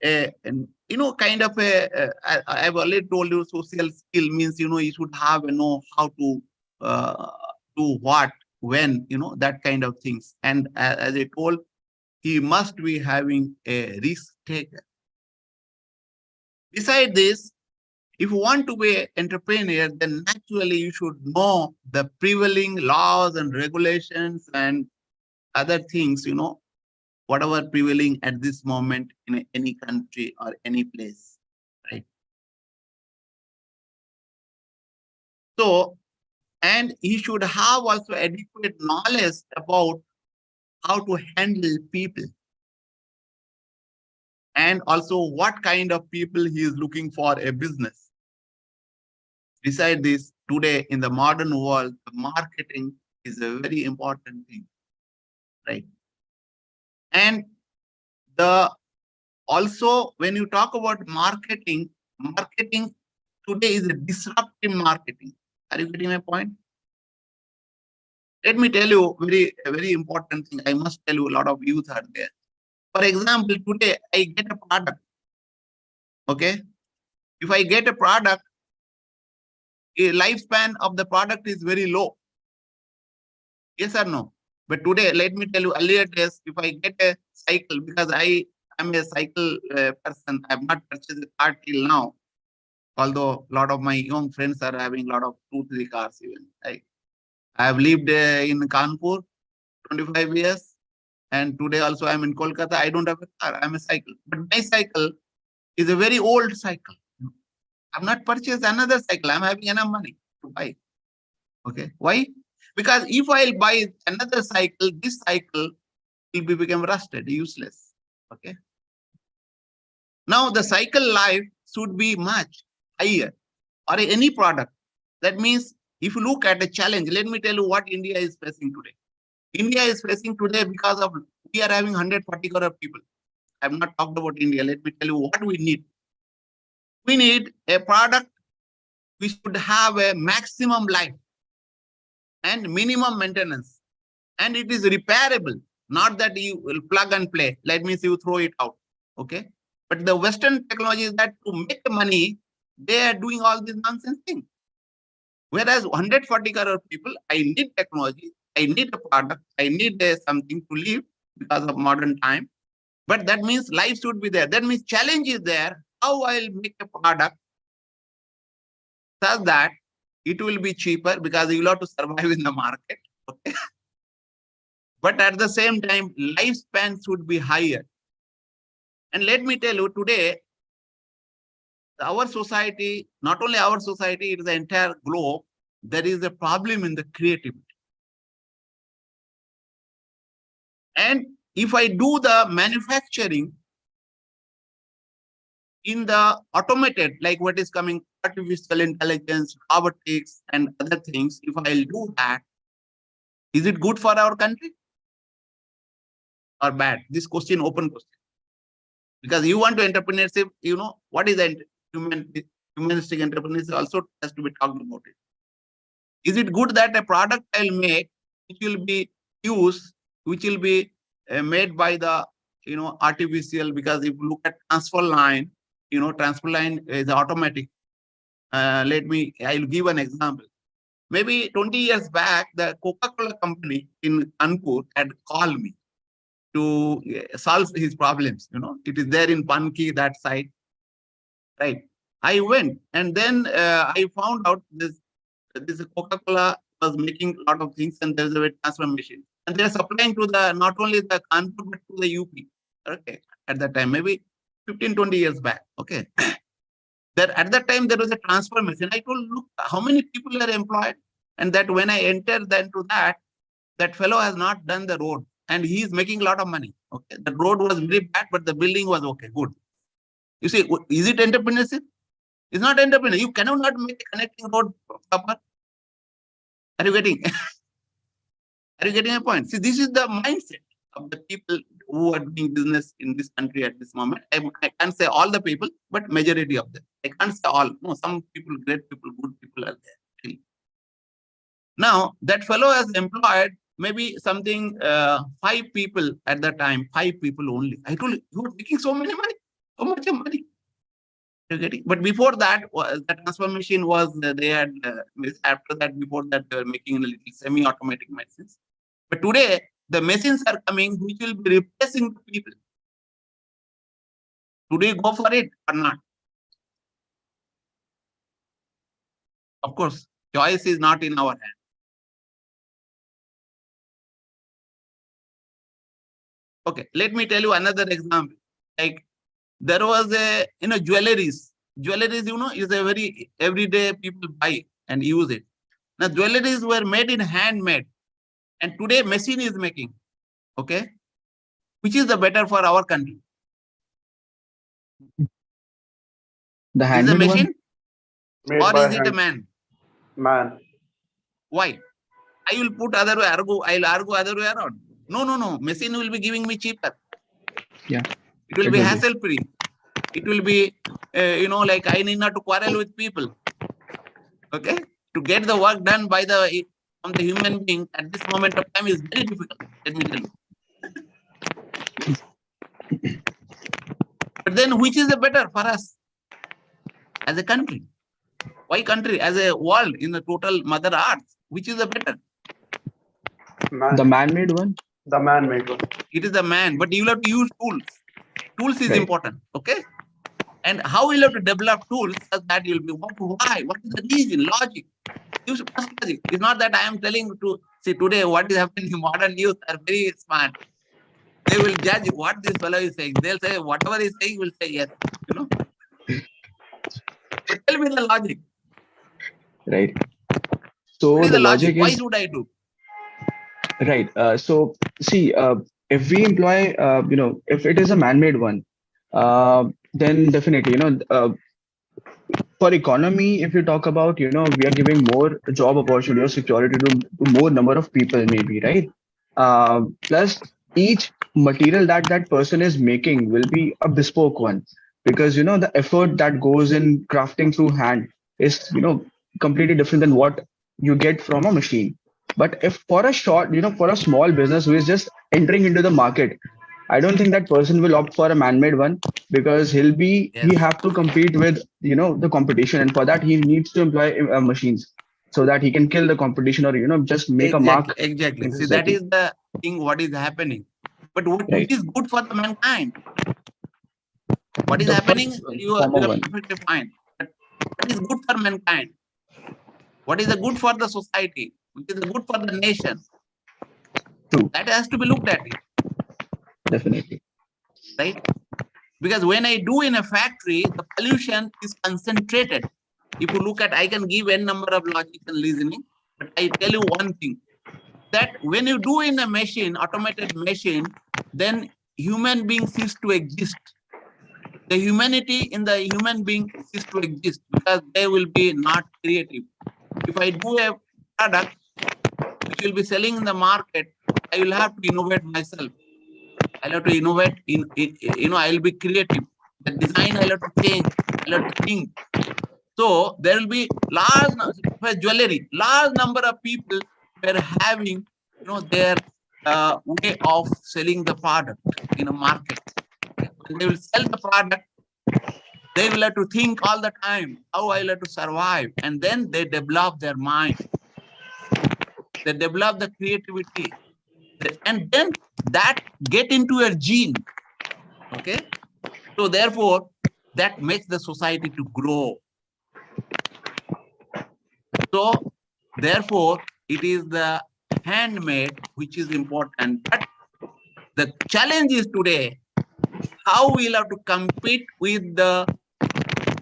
kind of I've already told you, social skill means, you should have, how to do what, when, that kind of things. And as I told, he must be having a risk taker. Beside this, if you want to be an entrepreneur, then naturally you should know the prevailing laws and regulations and other things, whatever prevailing at this moment in any country or any place, right? So, And he should have also adequate knowledge about how to handle people. And also what kind of people he is looking for a business. Besides this, today in the modern world, marketing is a very important thing, right? And also when you talk about marketing today is a disruptive marketing. Are you getting my point? Let me tell you a very important thing. I must tell you, a lot of youth are there. For example, today I get a product. Okay. If I get a product, a lifespan of the product is very low. Yes or no? But today, let me tell you, earlier days, if I get a cycle, because I am a cycle person, I have not purchased a car till now. Although a lot of my young friends are having a lot of 2-3 cars even. I have lived in Kanpur 25 years. And today also I'm in Kolkata. I don't have a car. I'm a cycle. But my cycle is a very old cycle. I've not purchased another cycle. I'm having enough money to buy. Okay. Why? Because if I'll buy another cycle, this cycle will become rusted, useless. Okay. Now the cycle life should be much higher, or any product. That means if you look at a challenge, let me tell you what India is facing today. India is facing today because of we are having 140 crore people. I have not talked about India. Let me tell you what we need. We need a product which should have a maximum life and minimum maintenance. And it is repairable, not that you will plug and play. Let me see you throw it out. Okay. But the Western technology is that to make money, they are doing all this nonsense thing. Whereas 140 crore people, I need technology, I need a product, I need something to live because of modern time. But that means life should be there. That means challenge is there. How I'll make a product such that it will be cheaper, because you will have to survive in the market. Okay. But at the same time, lifespan should be higher. And let me tell you, today, our society, not only our society, it is the entire globe, there is a problem in the creativity. And if I do the manufacturing in the automated, like what is coming, artificial intelligence, robotics, and other things, if I'll do that, is it good for our country or bad? This question, open question. Because you want to entrepreneurship, you know, what is the humanistic entrepreneurship also has to be talked about it. Is it good that a product I'll make, which will be used, which will be made by the, you know, artificial, because if you look at transfer line, you know, transfer line is automatic. I'll give an example. Maybe 20 years back, the Coca-Cola company in Kanpur had called me to solve his problems. You know, it is there in Panki, that side, right? I went, and then I found out this Coca-Cola was making a lot of things, and there's a transfer machine, and they're supplying to the not only the Kanpur but to the UP. Okay, at that time, maybe 15-20 years back. Okay, there at that time there was a transfer machine. I told, look, how many people are employed, and that when I entered then to that fellow has not done the road, and he is making a lot of money. Okay, the road was very bad, but the building was okay, good. You see, is it entrepreneurship? It's not entrepreneurship. You cannot not make a connecting road proper. Are you getting? Are you getting a point? See, this is the mindset of the people who are doing business in this country at this moment. I can't say all the people, but majority of them. I can't say all. No, some people, great people, good people are there. Now, that fellow has employed maybe something 5 people at that time, 5 people only. I told you, you are making so much money. You're getting, but before that, the transfer machine was they had after that, before that, they were making a little semi-automatic machines. But today, the machines are coming which will be replacing the people. Today, go for it or not? Of course, choice is not in our hand. Okay, let me tell you another example. Like there was a, you know, jewelries. Jewelries, you know, is a very everyday people buy and use it. Now, jewelries were made in handmade, and today machine is making. Okay, which is the better for our country? The Is it a handmade one? machine Made or by is it a hand. man? Man. Why? I will put other way. I'll argue other way around. No. Machine will be giving me cheaper. Yeah. It will It be will be. hassle free. It will be, like I need not to quarrel with people. Okay, to get the work done by from the human being at this moment of time is very difficult. Let me tell you. But then, which is the better for us as a country? Why country? As a world in the total Mother Earth, which is the better? Man. The man-made one? The man-made one. It is the man, but you will have to use tools. Tools is Right. important. Okay. And how will you have to develop tools such that you'll be why? What is the reason? Logic. Use logic. It's not that I am telling you to see today what is happening in modern youth are very smart. They will judge what this fellow is saying. They'll say whatever he's saying, will say yes. But tell me the logic. Right. So What is the the logic? logic Why is should I do? right. So see, if we employ, if it is a man-made one, then definitely, for economy, if you talk about, we are giving more job opportunity or security to more number of people, maybe, right? Plus, each material that that person is making will be a bespoke one, because the effort that goes in crafting through hand is completely different than what you get from a machine. But if for a short, for a small business who is just entering into the market, I don't think that person will opt for a man-made one, because he Yes. have to compete with the competition, and for that he needs to employ machines so that he can kill the competition, or just make a mark Exactly. in the See, that society. is the thing. What is happening? But what Right. is good for the mankind? What is The happening? first You are former one. perfectly fine. But what is good for mankind? What is the good for the society? What is the good for the nation? True. That has to be looked at, Definitely. right? Because when I do in a factory, the pollution is concentrated. If you look at, I can give n number of logic and reasoning, but I tell you one thing, that when you do in a machine, automated machine, then human being cease to exist. The humanity in the human being cease to exist, because they will be not creative. If I do a product which will be selling in the market, I will have to innovate myself. I'll have to innovate I'll be creative. The design I'll have to change. I'll have to think. So there will be jewelry, large number of people were having, their way of selling the product in a market. When they will sell the product, they will have to think all the time, how I'll have to survive. And then they develop their mind. They develop the creativity. And then that get into your gene. Okay. So therefore, that makes the society to grow. So therefore, it is the handmade which is important. But the challenge is today, how we'll have to compete with the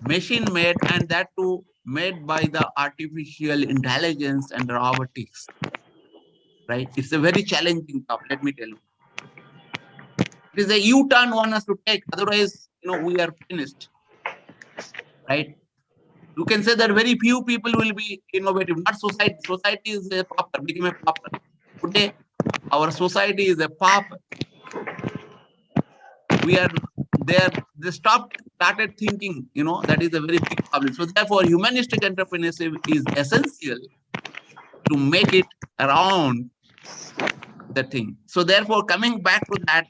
machine made, and that too made by the artificial intelligence and robotics. Right? It's a very challenging topic, let me tell you. It is a U-turn one has to take, otherwise, we are finished. Right? You can say that very few people will be innovative, not society. Society is a pauper, became a pauper. Today, our society is a pauper. We are there, they started thinking, that is a very big problem. So therefore, humanistic entrepreneurship is essential to make it around the thing. So therefore, coming back to that,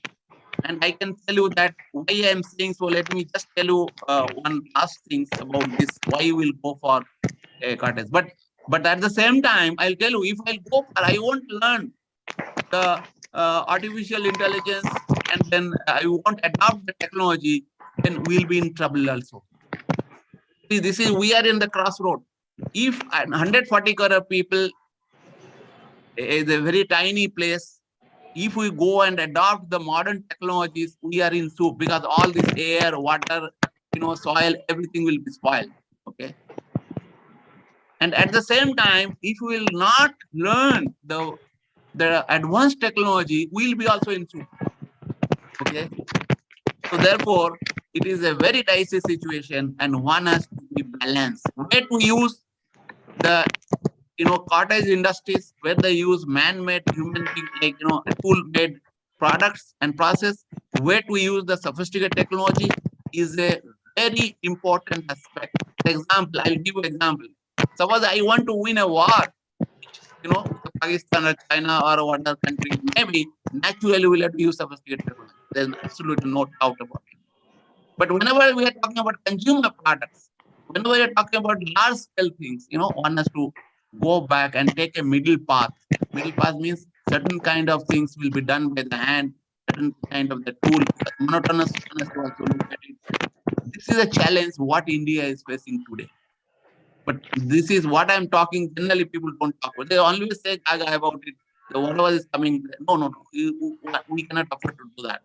and I can tell you that why I am saying so. Let me just tell you one last thing about this. Why we'll go for Cortex. But at the same time, I'll tell you, if I'll go for, I won't learn the artificial intelligence, and then I won't adopt the technology, then we'll be in trouble also. See, we are in the crossroad. If 140 crore people is a very tiny place, if we go and adopt the modern technologies, we are in soup, because all this air, water, soil, everything will be spoiled. Okay. And at the same time, if we will not learn the advanced technology, we'll be also in soup. Okay. So therefore, it is a very dicey situation, and one has to be balanced. Where to use the cottage industries, where they use man-made human being, like tool-made products and process, where to use the sophisticated technology is a very important aspect. For example, I'll give you an example. Suppose I want to win a war, with Pakistan or China or whatever country, maybe naturally we'll have to use sophisticated technology. There's absolutely no doubt about it. But whenever we are talking about consumer products, whenever we are talking about large scale things, one has to go back and take a middle path. Middle path means certain kind of things will be done by the hand, certain kind of the tool, monotonous one has to also look at it. This is a challenge what India is facing today. But this is what I'm talking. Generally, people don't talk about. They always say gaga about it. Whatever is coming, no. We cannot afford to do that.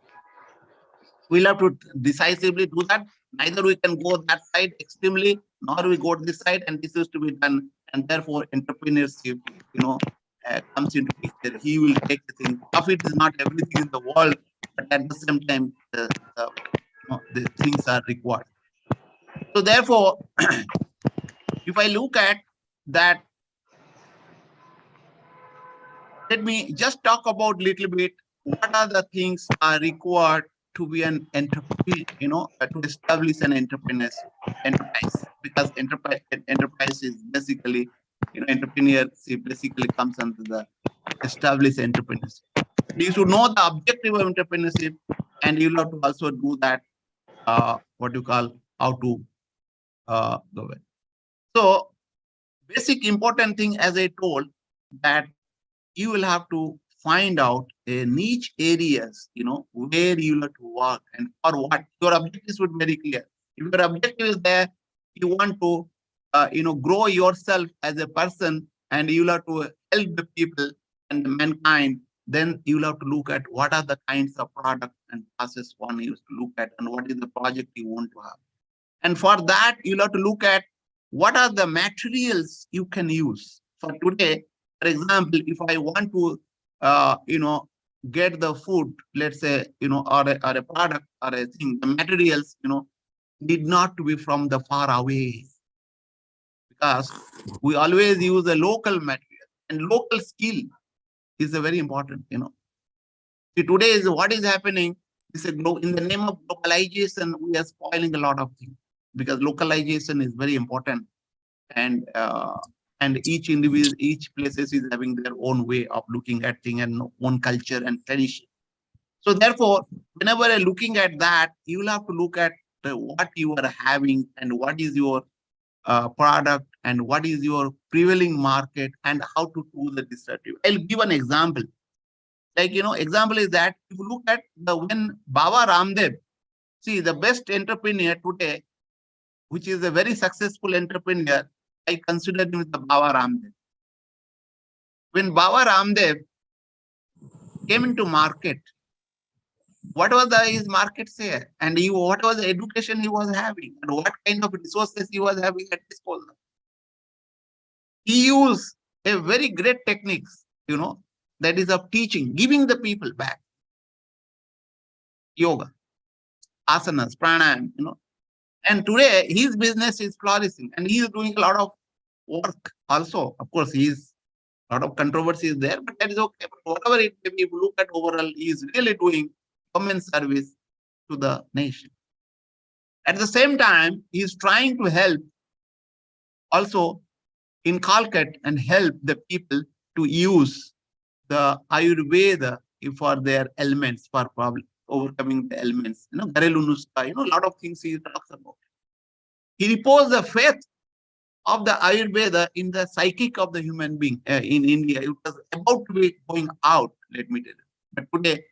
We'll have to decisively do that. Neither we can go that side extremely, nor we go this side, and this is to be done. And therefore, entrepreneurship, comes into picture. He will take the thing. Profit is not everything in the world, but at the same time, the things are required. So therefore, if I look at that, let me just talk about little bit what are the things are required to be an entrepreneur, to establish an enterprise, because enterprise is basically, entrepreneurship basically comes under the established entrepreneurship. You should know the objective of entrepreneurship, and you'll have to also do that, what you call how to go away. So basic important thing, as I told, that you will have to find out a niche areas, where you have to work and for what. Your objectives would be very clear. If your objective is there, you want to, grow yourself as a person, and you'll have to help the people and the mankind, then you'll have to look at what are the kinds of product and process one used to look at, and what is the project you want to have. And for that, you'll have to look at what are the materials you can use. For today, for example, if I want to, get the food, let's say, or a product or a thing, the materials, need not to be from the far away, because we always use a local material, and local skill is a very important. See, today is what is happening is in the name of localization, we are spoiling a lot of things, because localization is very important, and each individual, each places is having their own way of looking at things and own culture and tradition. So therefore, whenever you're looking at that, you will have to look at what you are having, and what is your product, and what is your prevailing market, and how to do the disruptive. I'll give an example. Like, example is that if you look at when Baba Ramdev, see, the best entrepreneur today, which is a very successful entrepreneur, I consider him as the Baba Ramdev. When Baba Ramdev came into market, what was his market share, and what was the education he was having, and what kind of resources he was having at disposal? He used a very great techniques, that is of teaching, giving the people back. Yoga, asanas, pranayam, and today his business is flourishing, and he is doing a lot of work also. Of course, a lot of controversy is there, but that is okay. But whatever it may be, if you look at overall, he is really doing common service to the nation. At the same time, he is trying to help also inculcate and help the people to use the Ayurveda for their ailments, for overcoming the ailments. Gharelu Nuska, a lot of things he talks about. He reposed the faith of the Ayurveda in the psychic of the human being in India. It was about to be going out, let me tell you. But today,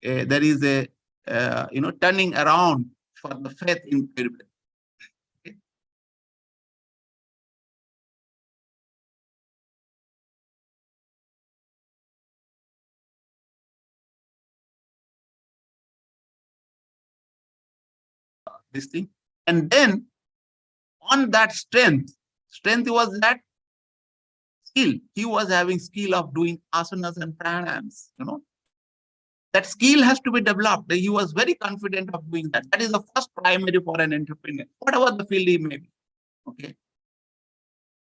there is a turning around for the faith in Ayurveda. Okay. This thing, and then on that strength was that skill. He was having skill of doing asanas and pranayams, That skill has to be developed. He was very confident of doing that. That is the first primary for an entrepreneur, whatever the field he may be. Okay.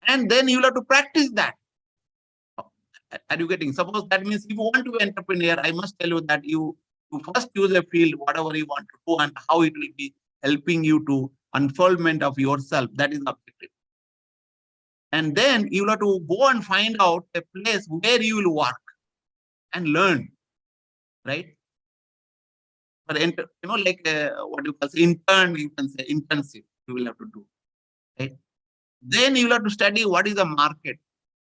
And then you have to practice that. Are you getting? Suppose that means if you want to be an entrepreneur, I must tell you that you first choose a field, whatever you want to do, and how it will be helping you to unfoldment of yourself. That is the objective. And then you have to go and find out a place where you will work and learn, right? But like what you call intern, you can say internship. You will have to do, right? Then you will have to study what is the market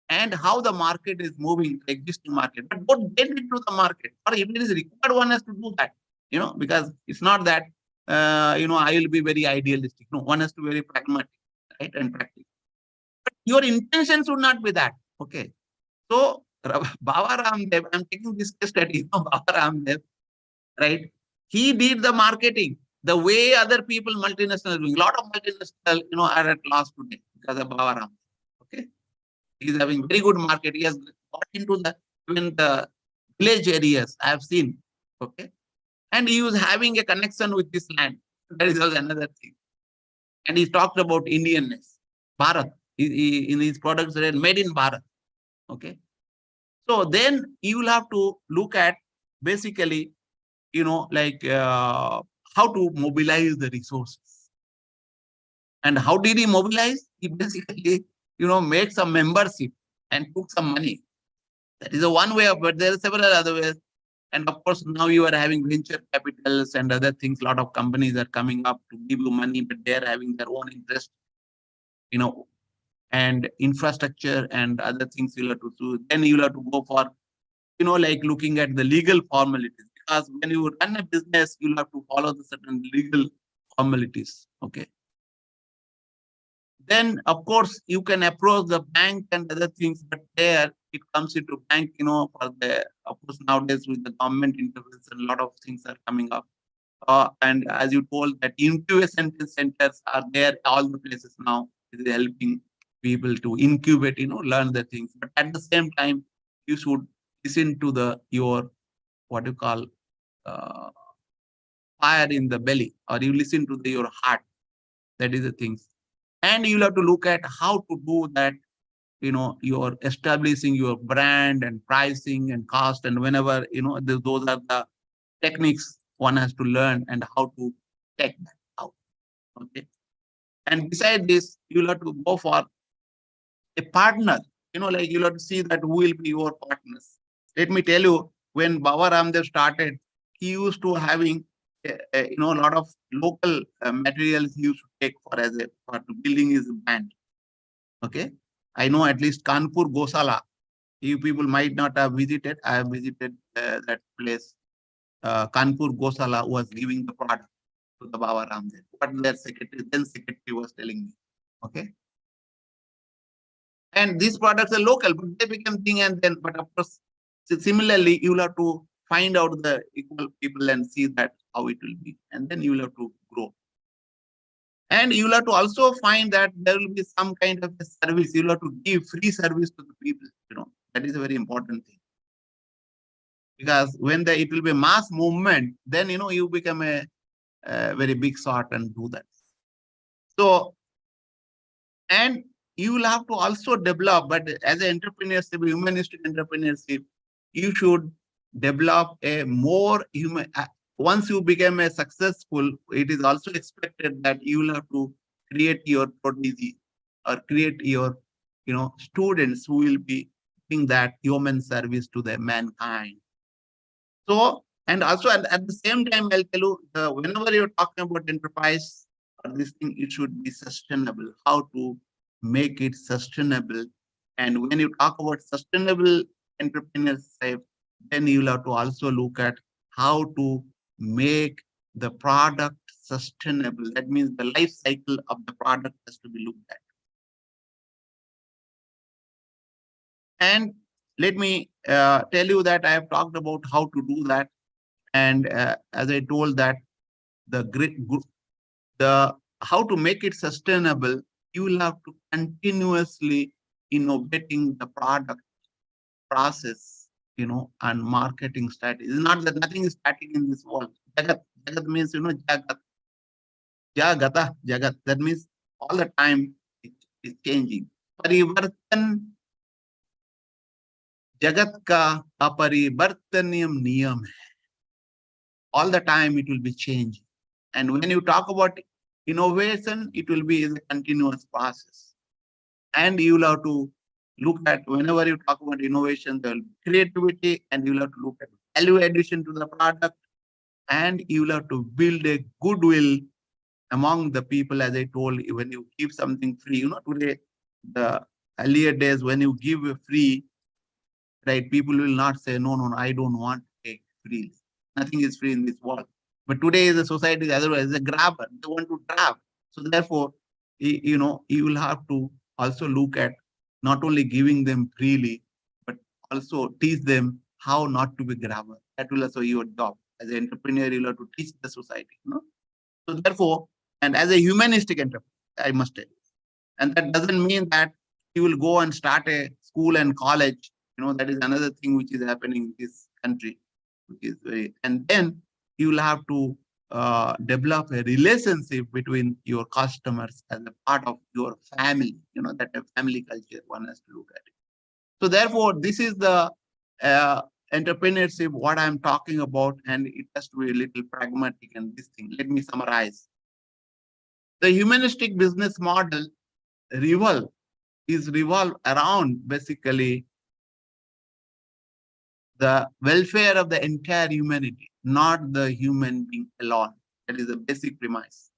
and how the market is moving, the existing market. But don't get into the market, or if it is required, one has to do that, because it's not that, I will be very idealistic. No, one has to be very pragmatic, right, and practical. But your intention should not be that. Okay. So, Baba Ramdev, I'm taking this case study, Baba Ramdev, right? He did the marketing the way other people, multinational, doing. A lot of multinational, are at loss today because of Baba Ramdev. Okay. He's having very good market. He has got into even the village areas. I have seen. Okay. And he was having a connection with this land. That is also another thing. And he talked about Indianness. Bharat. In his products are made in Bharat. Okay. So then you will have to look at basically, like how to mobilize the resources. And how did he mobilize? He basically, made some membership and took some money. That is a one way of, but there are several other ways. And of course, now you are having venture capitals and other things. A lot of companies are coming up to give you money, but they are having their own interest, and infrastructure and other things you'll have to do. Then you'll have to go for, like looking at the legal formalities. Because when you run a business, you'll have to follow the certain legal formalities. Okay. Then, of course, you can approach the bank and other things, but there it comes into bank, for the, of course, nowadays with the government intervention, a lot of things are coming up. And as you told, that incubation centers are there, all the places now, it is helping people to incubate, learn the things. But at the same time, you should listen to your, what you call, fire in the belly, or you listen to your heart. That is the things. And you'll have to look at how to do that, you're establishing your brand and pricing and cost. And whenever, those are the techniques one has to learn and how to take that out. Okay. And beside this, you'll have to go for a partner, like you'll have to see that who will be your partners. Let me tell you, when Baba Ramdev started, he used to having a lot of local materials he used to take for building his band. Okay. I know at least Kanpur Gosala. You people might not have visited. I have visited that place. Kanpur Gosala was giving the product to the Baba Ramdev. What their secretary was telling me. Okay. And these products are local, but they become thing. And then, but of course, similarly, you'll have to find out the equal people and see that how it will be. And then you'll have to grow. And you'll have to also find that there will be some kind of a service. You'll have to give free service to the people. That is a very important thing. Because when it will be mass movement, then, you become a very big shot and do that. So, and you will have to also develop, but as an entrepreneurship, humanistic entrepreneurship, you should develop a more human. Once you become a successful, it is also expected that you will have to create your prodigy or create your, students who will be doing that human service to the mankind. So, and also at the same time, I'll tell you, whenever you're talking about enterprise or this thing, it should be sustainable. How to make it sustainable. And when you talk about sustainable entrepreneurship, then you'll have to also look at how to make the product sustainable. That means the life cycle of the product has to be looked at. And let me tell you that I have talked about how to do that. And as I told that how to make it sustainable, you will have to continuously, innovating the product, process, and marketing strategy. It's not that nothing is static in this world. Jagat, Jagat means, Jagat. Jagata, Jagat. That means all the time it is changing. Parivartan, Jagat ka aparivartaniyam niyam hai. All the time it will be changing. And when you talk about innovation, it will be a continuous process. And you will have to look at, whenever you talk about innovation, there will be creativity, and you will have to look at value addition to the product, and you will have to build a goodwill among the people. As I told you, when you give something free, today, the earlier days, when you give a free, right, people will not say, no, I don't want to take free. Nothing is free in this world. But today, the society is otherwise a grabber. They want to grab. So therefore, you will have to also look at not only giving them freely, but also teach them how not to be grabber. That will also be your job. As an entrepreneur, you will have to teach the society. So therefore, and as a humanistic entrepreneur, I must tell you, and that doesn't mean that you will go and start a school and college. That is another thing which is happening in this country, which is and then you will have to develop a relationship between your customers as a part of your family. That a family culture one has to look at it. So therefore, this is the entrepreneurship what I'm talking about, and it has to be a little pragmatic and this thing. Let me summarize. The humanistic business model revolve around basically the welfare of the entire humanity, not the human being alone. That is the basic premise.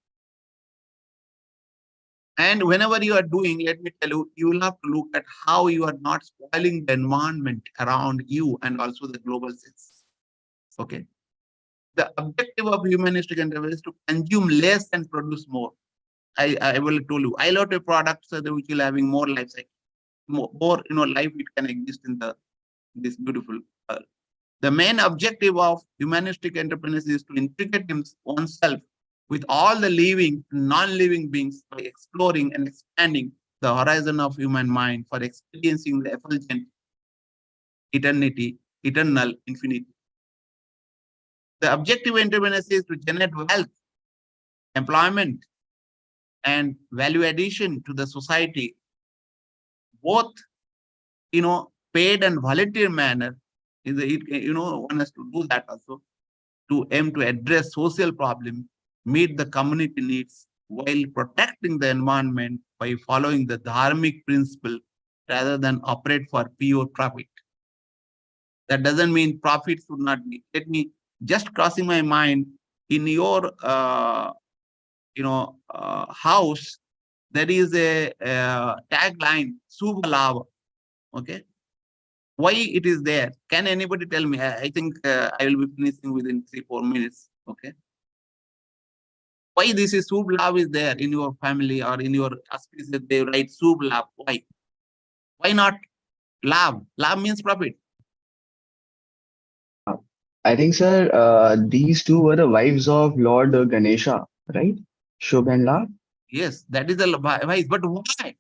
And whenever you are doing, let me tell you, you will have to look at how you are not spoiling the environment around you and also the global sense. Okay. The objective of humanistic endeavor is to consume less and produce more. I will tell you, I love a product so that which will having more life cycle, more life it can exist in this beautiful world. The main objective of humanistic entrepreneurs is to integrate oneself with all the living and non-living beings by exploring and expanding the horizon of human mind for experiencing the effulgent eternal infinity. The objective of entrepreneurs is to generate wealth, employment, and value addition to the society, both paid and volunteer manner. One has to do that also to aim to address social problems, meet the community needs while protecting the environment by following the dharmic principle rather than operate for pure profit. That doesn't mean profit should not be. Let me just crossing my mind, in your house, there is a tagline, Subha Labha. Okay. Why it is there? Can anybody tell me? I think I will be finishing within 3-4 minutes. Okay. Why this is Subh Labh is there in your family or in your auspices? They write Subh Labh. Why? Why not Labh? Labh means profit. I think, sir, these two were the wives of Lord Ganesha, right? Shubh and Labh. Yes, that is the wise. But why?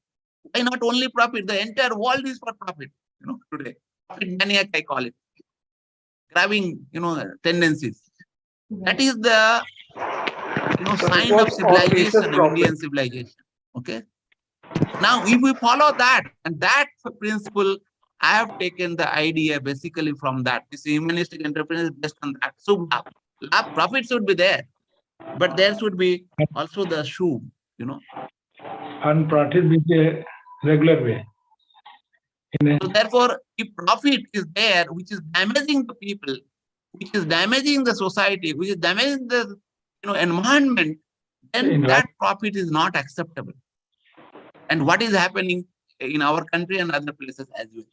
Why not only profit? The entire world is for profit. Today, profit maniac I call it. Grabbing, tendencies. That is the sign of civilization, Indian civilization. Okay. Now, if we follow that, and that principle, I have taken the idea basically from that. This humanistic entrepreneur is based on that. So, profit should be there, but there should be also the shoe, And profit is a regular way. So therefore, if profit is there, which is damaging the people, which is damaging the society, which is damaging the environment, then that profit is not acceptable. And what is happening in our country and other places as well.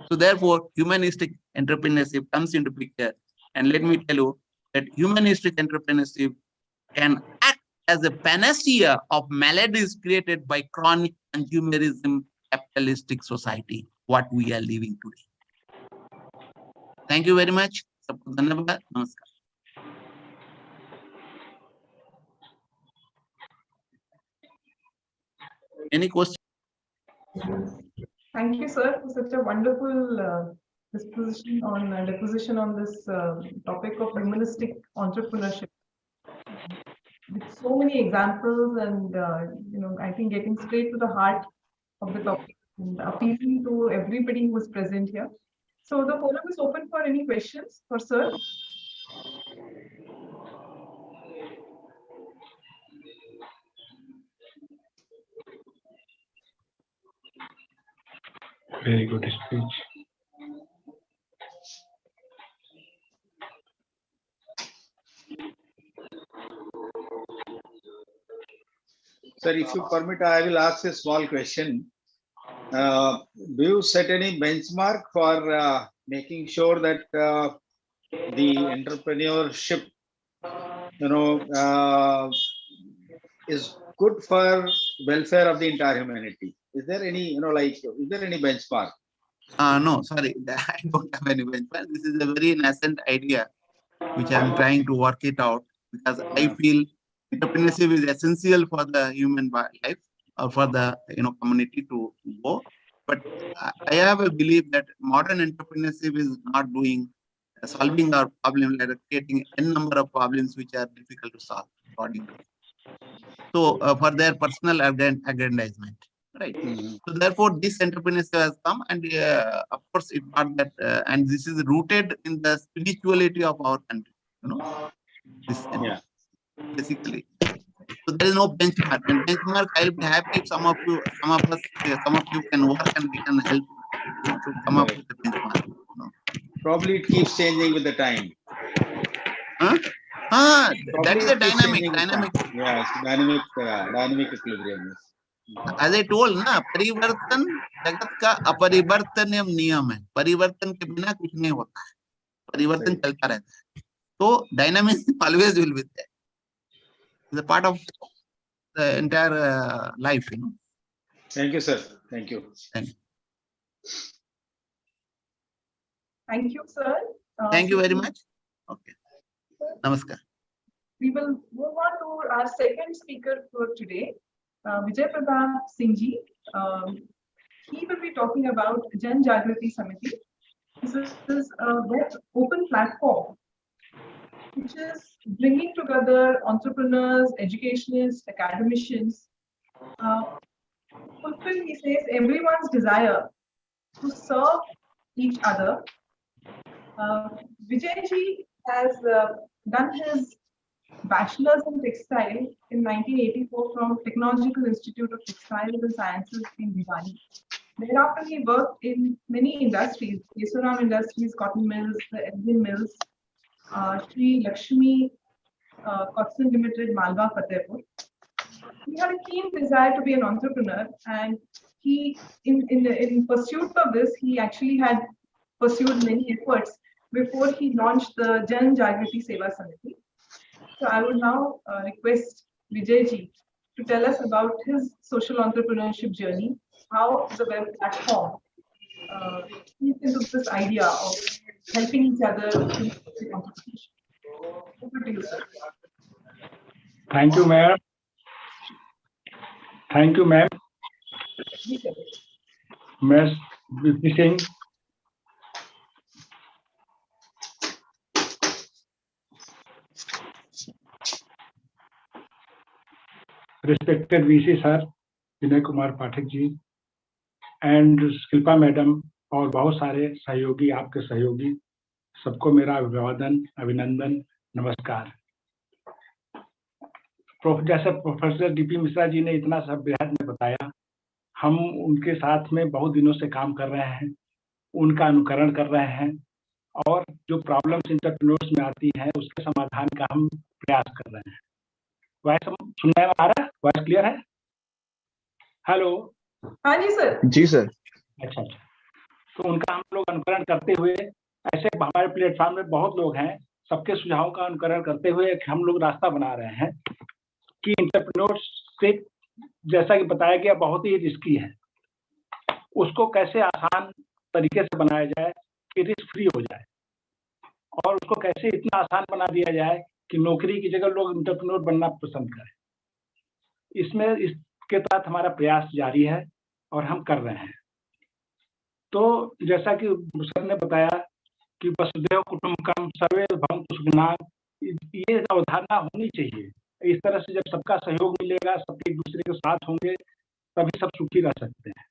So therefore, humanistic entrepreneurship comes into picture. And let me tell you that humanistic entrepreneurship can act as a panacea of maladies created by chronic consumerism, capitalistic society, what we are living today. Thank you very much. Namaskar. Any questions? Thank Thank you, sir, for such a wonderful deposition on this topic of humanistic entrepreneurship. With so many examples and, I think getting straight to the heart of the topic and appealing to everybody who is present here. So the forum is open for any questions for sir. Very good speech. Sir, if you permit, I will ask a small question. Do you set any benchmark for making sure that the entrepreneurship, is good for welfare of the entire humanity? Is there any, is there any benchmark? No, sorry, I don't have any benchmark. This is a very nascent idea, which I'm trying to work it out, because I feel entrepreneurship is essential for the human life or for the community to go. But I have a belief that modern entrepreneurship is not doing solving our problem, like creating n number of problems which are difficult to solve according to. So for their personal aggrandizement, right? So therefore, this entrepreneurship has come, and of course, it not that, and this is rooted in the spirituality of our country. This basically. So there is no benchmark. And benchmark, I'll be happy if some of you can work and we can help to come up with the benchmark. Probably it keeps changing with the time. That is a dynamic. Yes, dynamic equilibrium. As I told ना, परिवर्तन जगत का अपरिवर्तनीय नियम है. परिवर्तन के बिना कुछ नहीं होता है. परिवर्तन चलता रहता है. So dynamism always will be there. It's a part of the entire life, Thank you, sir. Thank you. Thank you, sir. Thank you very much. Okay. Namaskar. We will move on to our second speaker for today, Vijay Pratap Singh ji. He will be talking about Jan Jagriti Samiti. This is a web open platform which is bringing together entrepreneurs, educationists, academicians, fulfill, he says, everyone's desire to serve each other. Vijay ji has done his bachelor's in textile in 1984 from Technological Institute of Textiles and Sciences in Bhiwani. Thereafter, he worked in many industries, Kesoram Industries, cotton mills, the Elgin mills, Sri Lakshmi Cotton Limited, Malwa, Fatehpur. He had a keen desire to be an entrepreneur, and he, in pursuit of this, he actually had pursued many efforts before he launched the Jan Jagriti Seva Samiti. So I would now request Vijay ji to tell us about his social entrepreneurship journey, how the web platform feeds into this idea of helping each other in entrepreneurship. Over to you, sir. Thank you, ma'am. Thank you, ma'am. Ms. VP Singh. Respected VC sir, Vinay Kumar Pathak ji, and Shilpa madam और बहुत सारे सहयोगी, आपके सहयोगी, सबको मेरा अभिवादन, अभिनंदन, नमस्कार। जैसे प्रोफेसर डीपी मिश्रा जी ने इतना सब बेहद में बताया, हम उनके साथ में बहुत दिनों से काम कर रहे हैं, उनका अनुकरण कर रहे हैं, और जो प्रॉब्लम्स एंटरप्रेन्योर्स में आती हैं उसके समाधान का हम प्रयास कर रहे हैं। वॉइस सुनने में आ रहा है? वॉइस क्लियर है? हेलो। हाँ जी सर। जी सर। अच्छा, तो उनका हम लोग अनुकरण करते हुए, ऐसे हमारे प्लेटफॉर्म में बहुत लोग हैं, सबके सुझावों का अनुकरण करते हुए हम लोग रास्ता बना रहे हैं कि एंटरप्रेन्योरशिप, जैसा कि बताया गया, बहुत ही रिस्की है, उसको कैसे आसान तरीके से बनाया जाए कि रिस्क फ्री हो जाए, और उसको कैसे इतना आसान बना दिया जाए कि नौकरी की जगह लोग एंटरप्रेन्योर बनना पसंद करें। इसके तहत हमारा प्रयास जारी है और हम कर रहे हैं। तो जैसा कि सर ने बताया कि वसुधैव कुटुंबकम सर्वे भवन्तु सुखिनः, ये अवधारणा होनी चाहिए। इस तरह से जब सबका सहयोग मिलेगा, सब एक दूसरे के साथ होंगे, तभी सब सुखी रह सकते हैं।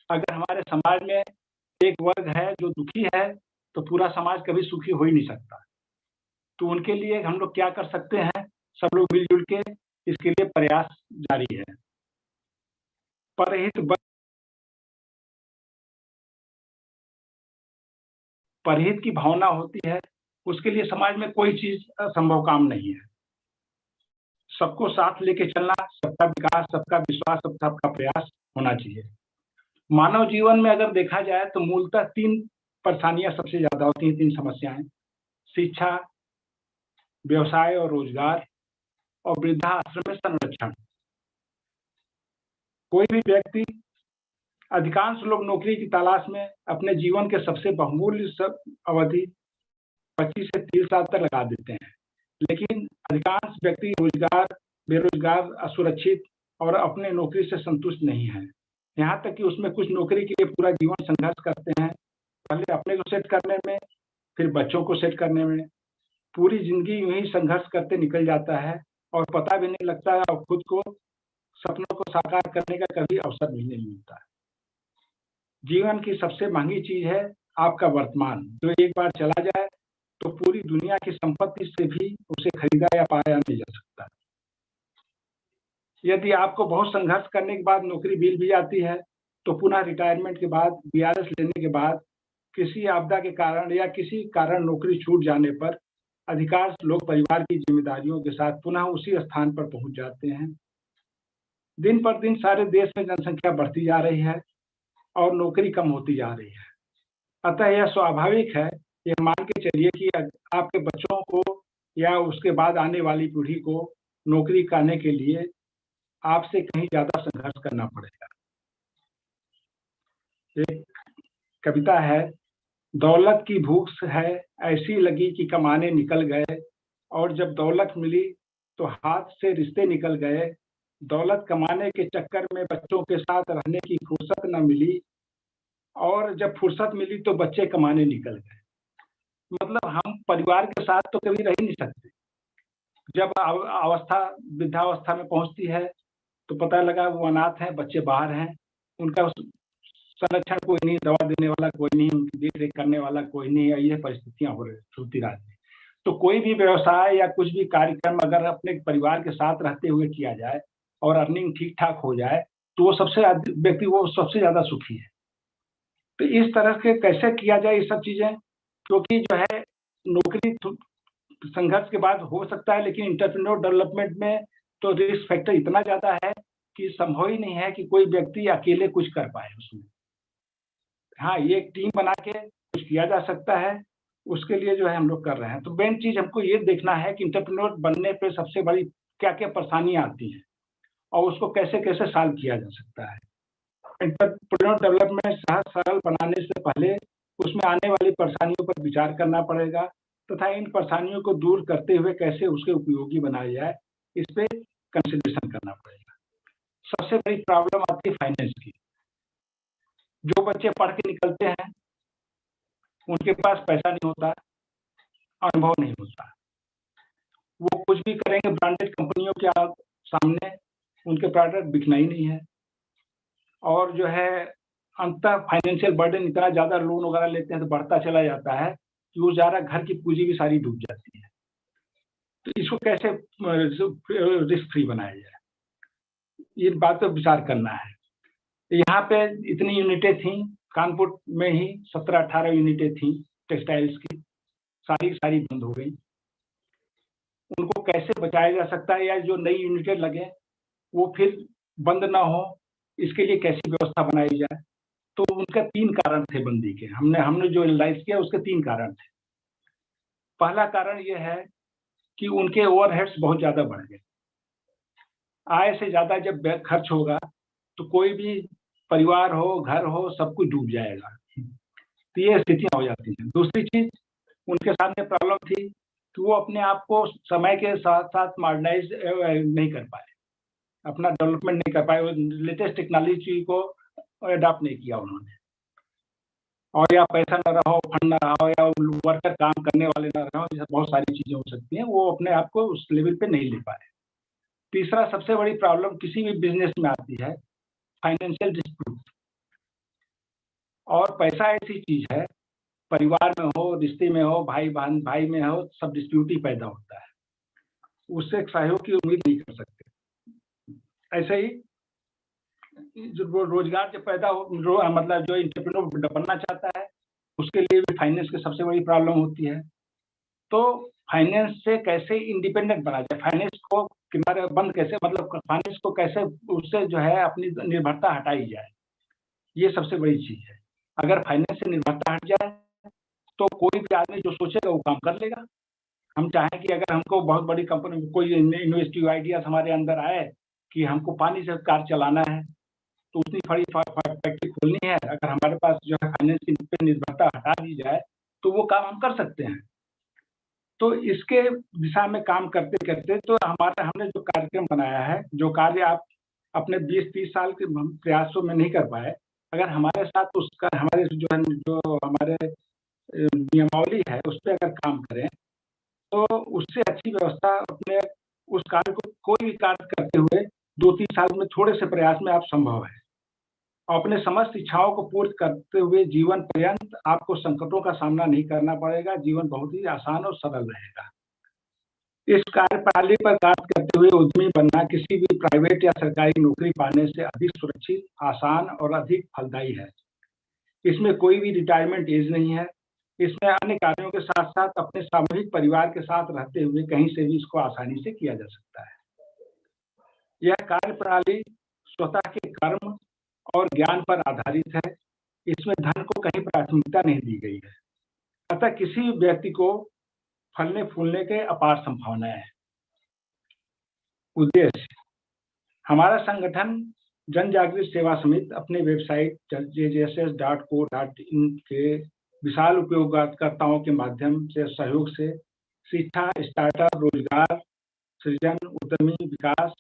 अगर हमारे समाज में एक वर्ग है जो दुखी है, तो पूरा समाज कभी सुखी हो ही नहीं सकता। तो उनके लिए हम लोग क्या कर सकते हैं, सब लोग मिलजुल के इसके लिए प्रयास जारी है। परहित की भावना होती है, उसके लिए समाज में कोई चीज असंभव काम नहीं है। सबको साथ लेके चलना, सबका विकास, सबका विश्वास, सबका प्रयास होना चाहिए। मानव जीवन में अगर देखा जाए तो मूलतः 3 परेशानियां सबसे ज्यादा होती हैं, 3 समस्याएं: शिक्षा, व्यवसाय और रोजगार, और वृद्धाश्रम में संरक्षण। कोई भी व्यक्ति, अधिकांश लोग नौकरी की तलाश में अपने जीवन के सबसे बहुमूल्य अवधि 25 से 30 साल तक लगा देते हैं, लेकिन अधिकांश व्यक्ति बेरोजगार, असुरक्षित और अपने नौकरी से संतुष्ट नहीं है। यहाँ तक कि उसमें कुछ नौकरी के लिए पूरा जीवन संघर्ष करते हैं, पहले अपने को सेट करने में, फिर बच्चों को सेट करने में। पूरी जिंदगी यूं ही संघर्ष करते निकल जाता है और पता भी नहीं लगता है, और खुद को, सपनों को साकार करने का कभी अवसर नहीं मिलता। जीवन की सबसे महंगी चीज है आपका वर्तमान, जो एक बार चला जाए तो पूरी दुनिया की संपत्ति से भी उसे खरीदा या पाया नहीं जा सकता। यदि आपको बहुत संघर्ष करने के बाद नौकरी मिल भी जाती है, तो पुनः रिटायरमेंट के बाद, बीआरएस लेने के बाद, किसी आपदा के कारण या किसी कारण नौकरी छूट जाने पर अधिकांश लोग परिवार की जिम्मेदारियों के साथ पुनः उसी स्थान पर पहुंच जाते हैं। दिन पर दिन सारे देश में जनसंख्या बढ़ती जा रही है और नौकरी कम होती जा रही है। अतः यह स्वाभाविक है, यह मान के चलिए कि आपके बच्चों को या उसके बाद आने वाली पीढ़ी को नौकरी करने के लिए आपसे कहीं ज्यादा संघर्ष करना पड़ेगा। एक कविता है, दौलत की भूख है ऐसी लगी कि कमाने निकल गए, और जब दौलत मिली तो हाथ से रिश्ते निकल गए। दौलत कमाने के चक्कर में बच्चों के साथ रहने की फुर्सत न मिली, और जब फुर्सत मिली तो बच्चे कमाने निकल गए। मतलब हम परिवार के साथ तो कभी रह ही नहीं सकते। जब वृद्धावस्था में पहुंचती है तो पता लगा वो अनाथ हैं, बच्चे बाहर हैं, उनका संरक्षण कोई नहीं, दवा देने वाला कोई नहीं, उनकी देख रेख करने वाला कोई नहीं है। ये परिस्थितियां होती रहती है। तो कोई भी व्यवसाय या कुछ भी कार्यक्रम अगर अपने परिवार के साथ रहते हुए किया जाए और अर्निंग ठीक ठाक हो जाए, तो वो सबसे ज्यादा सुखी है। तो इस तरह के कैसे किया जाए ये सब चीजें, क्योंकि जो है नौकरी संघर्ष के बाद हो सकता है, लेकिन एंटरप्रेन्योर डेवलपमेंट में तो रिस्क फैक्टर इतना ज्यादा है कि संभव ही नहीं है कि कोई व्यक्ति अकेले कुछ कर पाए उसमें। हाँ, ये एक टीम बना के कुछ किया जा सकता है, उसके लिए जो है हम लोग कर रहे हैं। तो मेन चीज हमको ये देखना है कि एंटरप्रेन्योर बनने पे सबसे बड़ी क्या क्या परेशानियां आती हैं और उसको कैसे कैसे सॉल्व किया जा सकता है। एंटरप्रेन्योर डेवलपमेंट सहज सरल बनाने से पहले उसमें आने वाली परेशानियों पर विचार करना पड़ेगा, तथा इन परेशानियों को दूर करते हुए कैसे उसके उपयोगी बनाया जाए, इस पे कंसिडरेशन करना पड़ेगा। सबसे बड़ी प्रॉब्लम आती है फाइनेंस की। जो बच्चे पढ़ के निकलते हैं उनके पास पैसा नहीं होता, अनुभव नहीं होता, वो कुछ भी करेंगे ब्रांडेड कंपनियों के सामने, उनके प्रोडक्ट बिकना ही नहीं है। और जो है अंततः फाइनेंशियल बर्डन इतना ज्यादा, लोन वगैरह लेते हैं तो बढ़ता चला जाता है कि वो ज्यादा घर की पूंजी भी सारी डूब जाती है। तो इसको कैसे रिस्क फ्री बनाया जाए, ये बात पर विचार करना है। यहाँ पे इतनी यूनिटें थी, कानपुर में ही 17-18 यूनिटें थी टेक्सटाइल्स की, सारी बंद हो गई। उनको कैसे बचाया जा सकता है, या जो नई यूनिटें लगे वो फिर बंद ना हो, इसके लिए कैसी व्यवस्था बनाई जाए। तो उनका 3 कारण थे बंदी के। हमने जो एनालाइज किया उसके 3 कारण थे। पहला कारण यह है कि उनके ओवरहेड्स बहुत ज्यादा बढ़ गए। आय से ज्यादा जब खर्च होगा तो कोई भी परिवार हो, घर हो, सब कुछ डूब जाएगा। तो ये स्थितियां हो जाती हैं। दूसरी चीज उनके सामने प्रॉब्लम थी कि वो अपने आप को समय के साथ साथ मॉडर्नाइज नहीं कर पाए, अपना डेवलपमेंट नहीं कर पाए, लेटेस्ट टेक्नोलॉजी को अडॉप्ट नहीं किया उन्होंने। और या पैसा न रहा हो, फंड न रहा हो, या वर्कर काम करने वाले न रहे हो, ये बहुत सारी चीजें हो सकती हैं, वो अपने आप को उस लेवल पे नहीं ले पाए। तीसरा सबसे बड़ी प्रॉब्लम किसी भी बिजनेस में आती है, फाइनेंशियल डिस्प्यूट। और पैसा ऐसी चीज है, परिवार में हो, रिश्ते में हो, भाई बहन भाई में हो, सब डिस्प्यूट ही पैदा होता है, उससे सहयोग की उम्मीद नहीं कर सकते। ऐसे ही जो रोजगार जो पैदा हो, मतलब जो एंटरप्रेन्योर बनना चाहता है, उसके लिए भी फाइनेंस की सबसे बड़ी प्रॉब्लम होती है। तो फाइनेंस से कैसे इंडिपेंडेंट बना जाए, फाइनेंस को किनारे बंद कैसे, मतलब फाइनेंस को कैसे उससे जो है अपनी निर्भरता हटाई जाए, ये सबसे बड़ी चीज है। अगर फाइनेंस से निर्भरता हट जाए तो कोई भी आदमी जो सोचेगा वो काम कर लेगा। हम चाहें कि अगर हमको बहुत बड़ी कंपनी में कोई इन्वेस्टिव आइडियाज हमारे अंदर आए कि हमको पानी से कार चलाना है, तो उतनी बड़ी फैक्ट्री खोलनी है, अगर हमारे पास जो है फाइनेंस की निर्भरता हटा दी जाए तो वो काम हम कर सकते हैं। तो इसके दिशा में काम करते करते तो हमने जो कार्यक्रम बनाया है, जो कार्य आप अपने 20-30 साल के प्रयासों में नहीं कर पाए, अगर हमारे साथ उसका हमारे जो हमारे नियमावली है उस पर अगर काम करें तो उससे अच्छी व्यवस्था अपने उस कार्य को कोई भी कार्य करते हुए 2-3 साल में थोड़े से प्रयास में आप संभव है। अपने समस्त इच्छाओं को पूर्ण करते हुए जीवन पर्यंत आपको संकटों का सामना नहीं करना पड़ेगा, जीवन बहुत ही आसान और सरल रहेगा। इस कार्य प्रणाली पर कार्य करते हुए उद्यमी बनना किसी भी प्राइवेट या सरकारी नौकरी पाने से अधिक सुरक्षित, आसान और अधिक फलदायी है। इसमें कोई भी रिटायरमेंट एज नहीं है। इसमें अन्य कार्यों के साथ साथ अपने सामूहिक परिवार के साथ रहते हुए कहीं से भी इसको आसानी से किया जा सकता है। यह कार्य प्रणाली स्वतः के कर्म और ज्ञान पर आधारित है। इसमें धन को कहीं प्राथमिकता नहीं दी गई है। अतः किसी भी व्यक्ति को फलने फूलने के अपार संभावनाएं हैं। उद्देश्य: हमारा संगठन जन जागृति सेवा समिति अपने वेबसाइट jjss.co.in के विशाल उपयोगकर्ताओं के माध्यम से सहयोग से शिक्षा, स्टार्टअप, रोजगार सृजन, उद्यमी विकास,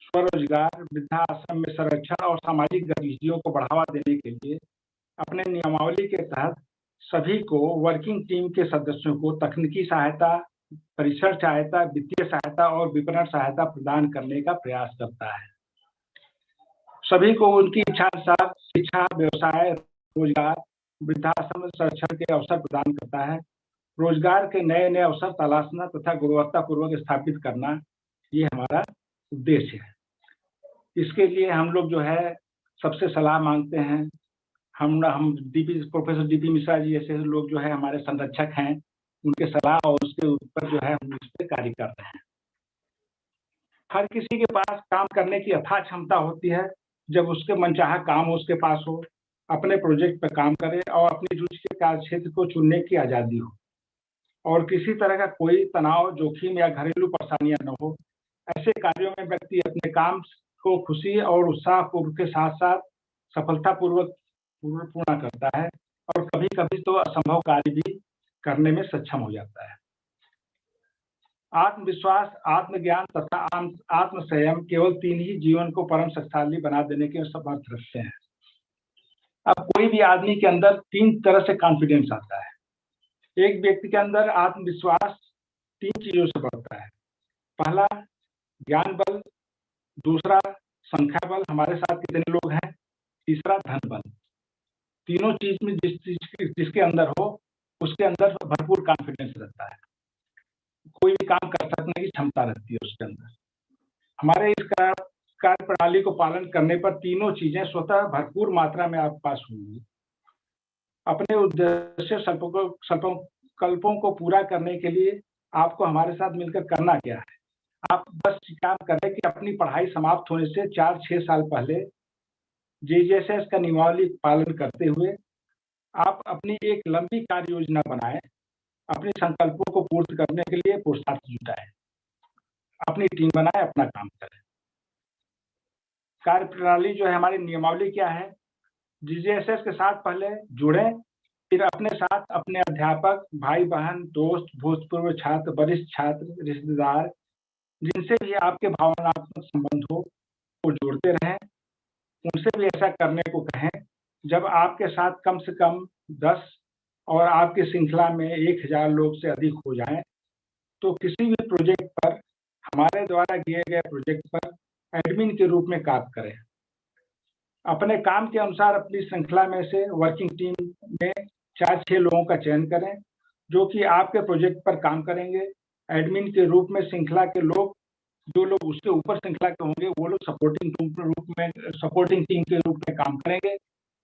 स्वरोजगार, वृद्धाश्रम में संरक्षण और सामाजिक गतिविधियों को बढ़ावा देने के लिए अपने नियमावली के तहत सभी को, वर्किंग टीम के सदस्यों को तकनीकी सहायता, परिसर सहायता, वित्तीय सहायता और विपणन सहायता प्रदान करने का प्रयास करता है। सभी को उनकी इच्छा अनुसार शिक्षा, व्यवसाय, रोजगार, वृद्धाश्रम संरक्षण के अवसर प्रदान करता है। रोजगार के नए नए अवसर तलाशना तथा गुणवत्तापूर्वक स्थापित करना, ये हमारा उद्देश्य है। इसके लिए हम लोग जो है सबसे सलाह मांगते हैं। हम प्रोफेसर डीपी मिश्रा जी जैसे लोग जो है हमारे संरक्षक हैं, उनके सलाह और उसके ऊपर जो है हम इस पर कार्य कर रहे हैं। हर किसी के पास काम करने की अथाह क्षमता होती है। जब उसके मनचाहा काम उसके पास हो, अपने प्रोजेक्ट पर काम करे और अपनी रुचि के कार्य क्षेत्र को चुनने की आज़ादी हो और किसी तरह का कोई तनाव, जोखिम या घरेलू परेशानियां न हो, ऐसे कार्यों में व्यक्ति अपने काम को खुशी और उत्साह के साथ साथ सफलतापूर्वक पूर्ण करता है और कभी कभी तो असंभव कार्य भी करने में सक्षम हो जाता है। आत्मविश्वास, आत्मज्ञान तथा आत्मसंयम केवल 3 ही जीवन को परम शक्तिशाली बना देने के समर्थ रखते हैं। अब कोई भी आदमी के अंदर 3 तरह से कॉन्फिडेंस आता है। एक व्यक्ति के अंदर आत्मविश्वास 3 चीजों से बढ़ता है। पहला ज्ञान बल, दूसरा संख्या बल, हमारे साथ कितने लोग हैं, तीसरा धन बल। तीनों चीज में जिसके अंदर हो उसके अंदर भरपूर कॉन्फिडेंस रहता है, कोई भी काम कर सकने की क्षमता रहती है उसके अंदर। हमारे इस कार्य प्रणाली को पालन करने पर तीनों चीजें स्वतः भरपूर मात्रा में आपके पास होंगी। अपने उद्देश्य संकल्पों को पूरा करने के लिए आपको हमारे साथ मिलकर करना क्या है? आप बस काम करें कि अपनी पढ़ाई समाप्त होने से 4-6 साल पहले जेजेएसएस का नियमावली पालन करते हुए आप अपनी एक लंबी कार्य योजना बनाएं, अपने संकल्पों को पूर्ण करने के लिए पुरुषार्थ जुटाएं, अपनी टीम बनाएं, अपना काम करें। कार्य प्रणाली जो है हमारी नियमावली क्या है? जेजेएसएस के साथ पहले जुड़ें, फिर अपने साथ अपने अध्यापक, भाई बहन, दोस्त, भूतपूर्व छात्र, वरिष्ठ छात्र, रिश्तेदार, जिनसे भी आपके भावनात्मक संबंध हो, वो जोड़ते रहें। उनसे भी ऐसा करने को कहें जब आपके साथ कम से कम 10 और आपकी श्रृंखला में 1000 लोग से अधिक हो जाएं, तो किसी भी प्रोजेक्ट पर, हमारे द्वारा किए गए प्रोजेक्ट पर एडमिन के रूप में काम करें। अपने काम के अनुसार अपनी श्रृंखला में से वर्किंग टीम में 4-6 लोगों का चयन करें जो कि आपके प्रोजेक्ट पर काम करेंगे। एडमिन के रूप में श्रृंखला के लोग, जो लोग उसके ऊपर श्रृंखला के होंगे, वो लोग सपोर्टिंग टीम के रूप में काम करेंगे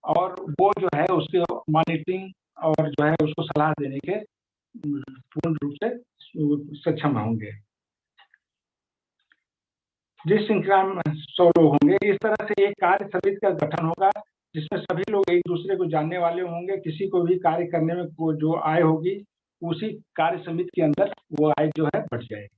और वो जो है उसके मॉनिटरिंग और जो है उसको सलाह देने के पूर्ण रूप से सक्षम होंगे। जिस श्रृंखला में 100 लोग होंगे, इस तरह से एक कार्य समिति का गठन होगा जिसमें सभी लोग एक दूसरे को जानने वाले होंगे। किसी को भी कार्य करने में जो आय होगी, उसी कार्य समिति के अंदर वो आय जो है बढ़ जाएगी।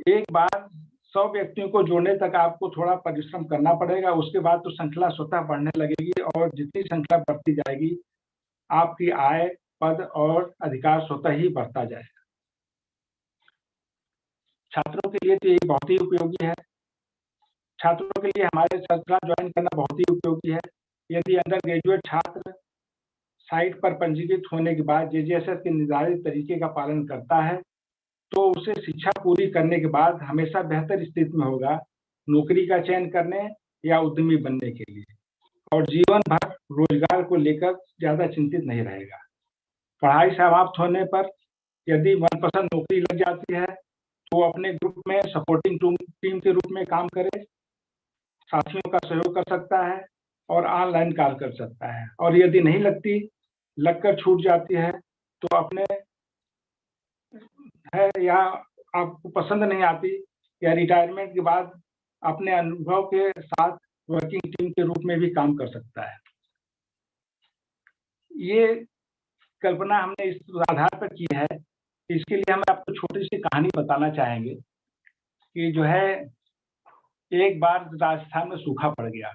एक बार 100 व्यक्तियों को जोड़ने तक आपको थोड़ा परिश्रम करना पड़ेगा, उसके बाद तो श्रृंखला स्वतः बढ़ने लगेगी और जितनी श्रृंखला बढ़ती जाएगी, आपकी आय, पद और अधिकार स्वतः ही बढ़ता जाएगा। छात्रों के लिए तो ये बहुत ही उपयोगी है। छात्रों के लिए हमारे श्रृंखला ज्वाइन करना बहुत ही उपयोगी है। यदि अंडर ग्रेजुएट छात्र साइट पर पंजीकृत होने के बाद जेजेएसएस के निर्धारित तरीके का पालन करता है, तो उसे शिक्षा पूरी करने के बाद हमेशा बेहतर स्थिति में होगा नौकरी का चयन करने या उद्यमी बनने के लिए, और जीवन भर रोजगार को लेकर ज्यादा चिंतित नहीं रहेगा। पढ़ाई समाप्त होने पर यदि मनपसंद नौकरी लग जाती है तो अपने ग्रुप में सपोर्टिंग टीम के रूप में काम करे, साथियों का सहयोग कर सकता है और ऑनलाइन कार्य कर सकता है। और यदि नहीं लगकर छूट जाती है तो अपने है या आपको पसंद नहीं आती, या रिटायरमेंट के बाद अपने अनुभव के साथ वर्किंग टीम के रूप में भी काम कर सकता है। ये कल्पना हमने इस आधार पर की है। इसके लिए हम आपको छोटी सी कहानी बताना चाहेंगे कि जो है, एक बार राजस्थान में सूखा पड़ गया,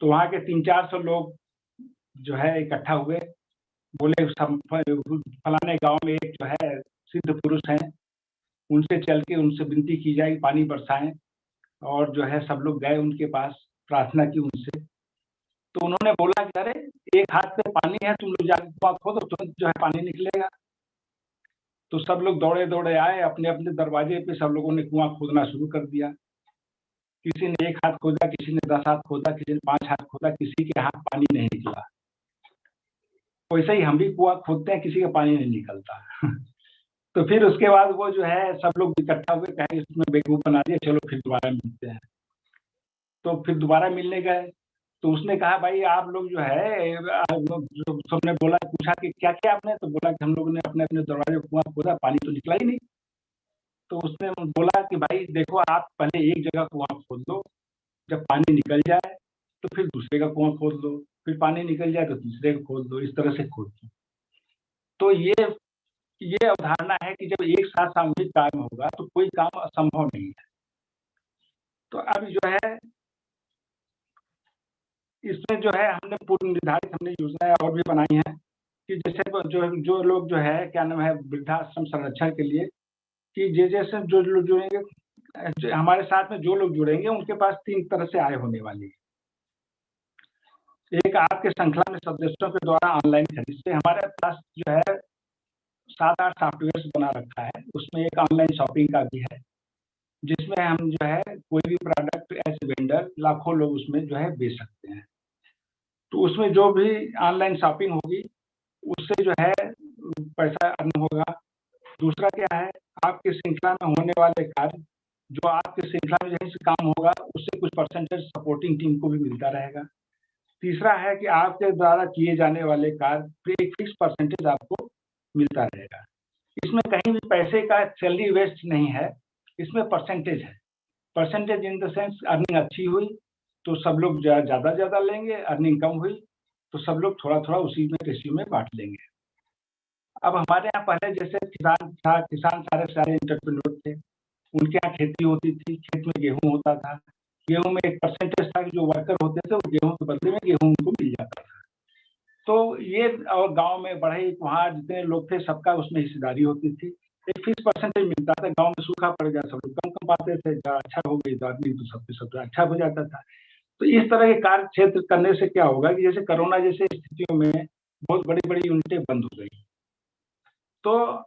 तो वहाँ के 300-400 लोग जो है इकट्ठा हुए, बोले फलाने गांव में एक जो है सिद्ध पुरुष हैं, उनसे चल के उनसे विनती की जाए पानी बरसाएं। और जो है सब लोग गए उनके पास, प्रार्थना की उनसे। तो उन्होंने बोला कि अरे एक हाथ पे पानी है, तुम लोग जाके कुआं खोदो, तुरंत जो है पानी निकलेगा। तो सब लोग दौड़े दौड़े आए, अपने अपने दरवाजे पे सब लोगों ने कुआं खोदना शुरू कर दिया। किसी ने 1 हाथ खोदा, किसी ने 10 हाथ खोदा, किसी ने 5 हाथ खोदा, किसी के हाथ पानी नहीं निकला। वैसे ही हम भी कुआं खोदते हैं, किसी का पानी नहीं निकलता। तो फिर उसके बाद वो जो है सब लोग इकट्ठा हुए, कहे इसमें बेवकूफ बना दिया, चलो फिर दोबारा मिलते हैं। तो फिर दोबारा मिलने गए, तो उसने कहा भाई आप लोग जो है, सबने बोला, पूछा कि क्या किया आपने, तो बोला कि हम लोगों ने अपने अपने दरवाजे कुआं खोदा, पानी तो निकला ही नहीं। तो उसने बोला कि भाई देखो, आप पहले एक जगह कुआं खोद लो, जब पानी निकल जाए तो फिर दूसरे का कुआं खोद लो, फिर पानी निकल जाए तो तीसरे का खोद लो, इस तरह से खोद लो। तो ये अवधारणा है कि जब एक साथ सामूहिक कार्य होगा तो कोई काम असंभव नहीं है। तो अब जो है इसमें जो है हमने पूर्व निर्धारित हमने योजनाएं और भी बनाई हैं कि जैसे जो लोग जो है क्या नाम है वृद्धाश्रम संरक्षण के लिए, कि जैसे जो लोग जुड़ेंगे, हमारे साथ में जो लोग जुड़ेंगे उनके पास 3 तरह से आय होने वाली है। एक, आपके श्रृंखला में सदस्यों के द्वारा ऑनलाइन खरीद से, हमारे पास जो है 7-8 सॉफ्टवेयर बना रखा है, उसमें एक ऑनलाइन शॉपिंग का भी है, जिसमें हम जो है कोई भी प्रोडक्ट एज वेंडर लाखों लोग उसमें जो है बेच सकते हैं। तो उसमें जो भी ऑनलाइन शॉपिंग होगी उससे जो है पैसा अर्न होगा। दूसरा क्या है, आपकी श्रृंखला में होने वाले कार्य, जो आपकी श्रृंखला में जैसे काम होगा उससे कुछ परसेंटेज सपोर्टिंग टीम को भी मिलता रहेगा। तीसरा है कि आपके द्वारा किए जाने वाले कार्य एक फिक्स परसेंटेज आपको मिलता रहेगा। इसमें कहीं भी पैसे का सैलरी वेस्ट नहीं है, इसमें परसेंटेज है। Percentage in the sense, earning अच्छी हुई तो सब लोग ज़्यादा लेंगे, अर्निंग कम हुई तो सब लोग थोड़ा थोड़ा उसी में रेशियो में बांट लेंगे। अब हमारे यहाँ पहले जैसे किसान था, किसान सारे एंटरप्रेन्योर थे, उनके यहाँ खेती होती थी, खेत में गेहूँ होता था, गेहूँ में एक परसेंटेज था कि जो वर्कर होते थे वो गेहूँ के बदले में गेहूँ उनको मिल जाता था। तो ये, और गांव में बढ़ई वहाँ जितने लोग थे सबका उसमें हिस्सेदारी होती थी, एक फिक्स परसेंटेज मिलता था। गांव में सूखा पड़ गया, सब लोग कम पाते थे, अच्छा हो गई तो आदमी तो सब अच्छा हो जाता था। तो इस तरह के कार्य क्षेत्र करने से क्या होगा कि जैसे कोरोना जैसे स्थितियों में बहुत बड़ी बड़ी यूनिटें बंद हो गई, तो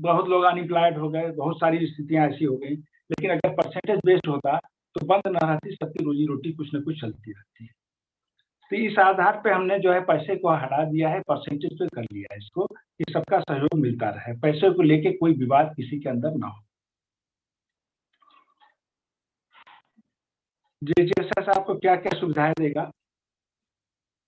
बहुत लोग अनएम्प्लॉयड हो गए, बहुत सारी स्थितियां ऐसी हो गई। लेकिन अगर परसेंटेज बेस्ड होता तो बंद न रहती, सबकी रोजी रोटी कुछ न कुछ चलती रहती है। तो इस आधार पे हमने जो है पैसे को हटा दिया है, परसेंटेज पे कर लिया है इसको, कि सबका सहयोग मिलता रहे, पैसे को लेके कोई विवाद किसी के अंदर ना हो। जेजेएसएस आपको क्या क्या सुविधाएं देगा?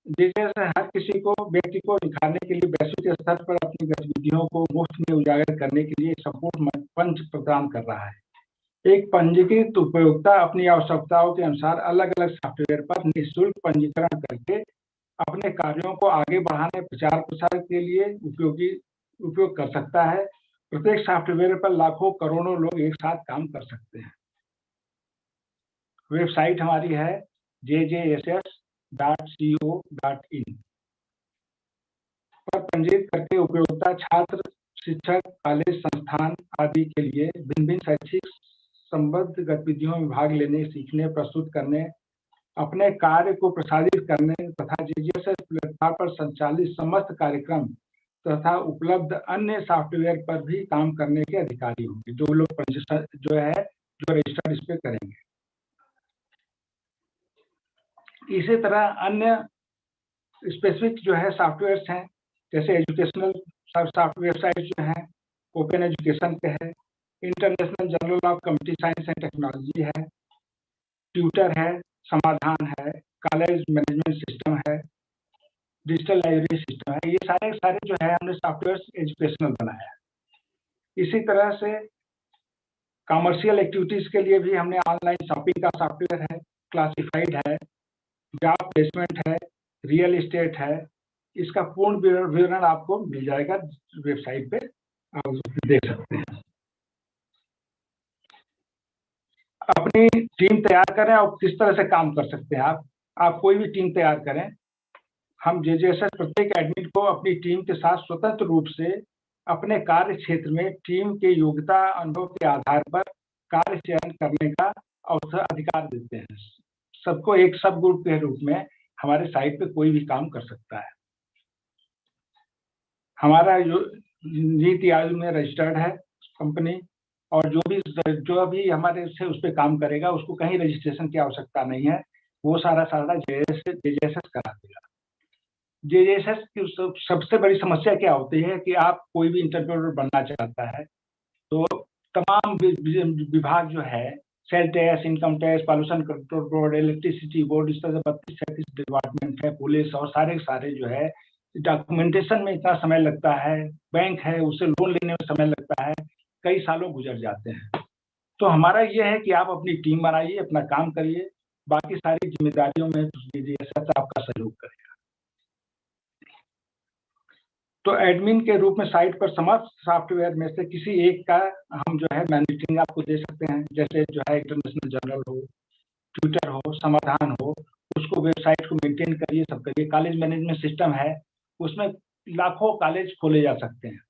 जेजेएसएस हर किसी को, व्यक्ति को निखारने के लिए वैश्विक स्तर पर अपनी गतिविधियों को मुफ्त में उजागर करने के लिए सपोर्ट मंच प्रदान कर रहा है। एक पंजीकृत उपयोक्ता अपनी आवश्यकताओं के अनुसार अलग अलग सॉफ्टवेयर पर निःशुल्क पंजीकरण करके अपने कार्यों को आगे बढ़ाने, प्रचार प्रसार के लिए उपयोग कर सकता है। प्रत्येक सॉफ्टवेयर पर लाखों करोड़ों लोग एक साथ काम कर सकते हैं। वेबसाइट हमारी है jjss.co.in पर पंजीकृत करके उपयोक्ता छात्र, शिक्षक, कॉलेज, संस्थान आदि के लिए भिन्न भिन्न शैक्षिक संबद्ध गतिविधियों में भाग लेने, सीखने, प्रस्तुत करने, अपने कार्य को प्रसारित करने तथा जेजेएसएस प्लेटफॉर्म पर संचालित समस्त कार्यक्रम तथा उपलब्ध अन्य सॉफ्टवेयर पर भी काम करने के अधिकारी होंगे, जो लोग जो रजिस्टर इस पे करेंगे। इसी तरह अन्य स्पेसिफिक जो है सॉफ्टवेयर्स हैं, जैसे एजुकेशनल सॉफ्टवेयर वेबसाइट जो है ओपन एजुकेशन के है, international journal of computer science and technology है, ट्यूटर है, समाधान है, कॉलेज मैनेजमेंट सिस्टम है, डिजिटल लाइब्रेरी सिस्टम है। ये सारे जो है हमने सॉफ्टवेयर एजुकेशनल बनाया है। इसी तरह से कॉमर्शियल एक्टिविटीज के लिए भी हमने ऑनलाइन शॉपिंग का सॉफ्टवेयर है, क्लासिफाइड है, जॉब प्लेसमेंट है, रियल एस्टेट है। इसका पूर्ण विवरण आपको मिल जाएगा वेबसाइट पे, आप देख सकते हैं। अपनी टीम तैयार करें और किस तरह से काम कर सकते हैं आप कोई भी टीम तैयार करें। हम जेजेएसएस प्रत्येक एडमिन को अपनी टीम के साथ स्वतंत्र रूप से अपने कार्य क्षेत्र में टीम के योग्यता अनुभव के आधार पर कार्य चयन करने का अवसर अधिकार देते हैं। सबको एक सब ग्रुप के रूप में हमारे साइट पे कोई भी काम कर सकता है। हमारा नीति आयोग में रजिस्टर्ड है कंपनी, और जो भी हमारे से उस पर काम करेगा उसको कहीं रजिस्ट्रेशन की आवश्यकता नहीं है, वो सारा जेजेएसएस करा देगा। जेजेएसएस की सबसे बड़ी समस्या क्या होती है कि आप कोई भी इंटरप्रेन्योर बनना चाहता है तो तमाम विभाग जो है, sale tax, income tax, pollution control board, electricity board, इस तरह से 32-36 डिपार्टमेंट है, पुलिस और सारे जो है डॉक्यूमेंटेशन में इतना समय लगता है, बैंक है उससे लोन लेने में समय लगता है, कई सालों गुजर जाते हैं। तो हमारा यह है कि आप अपनी टीम बनाइए, अपना काम करिए, बाकी सारी जिम्मेदारियों में जेजेएसएस आपका सहयोग करेगा। तो एडमिन के रूप में साइट पर समस्त सॉफ्टवेयर में से किसी एक का हम जो है मैनेजिंग आपको दे सकते हैं, जैसे जो है इंटरनेशनल जर्नल हो, ट्विटर हो, समाधान हो, उसको वेबसाइट को मेंटेन करिए, सब करिए। कॉलेज मैनेजमेंट सिस्टम है, उसमें लाखों कॉलेज खोले जा सकते हैं।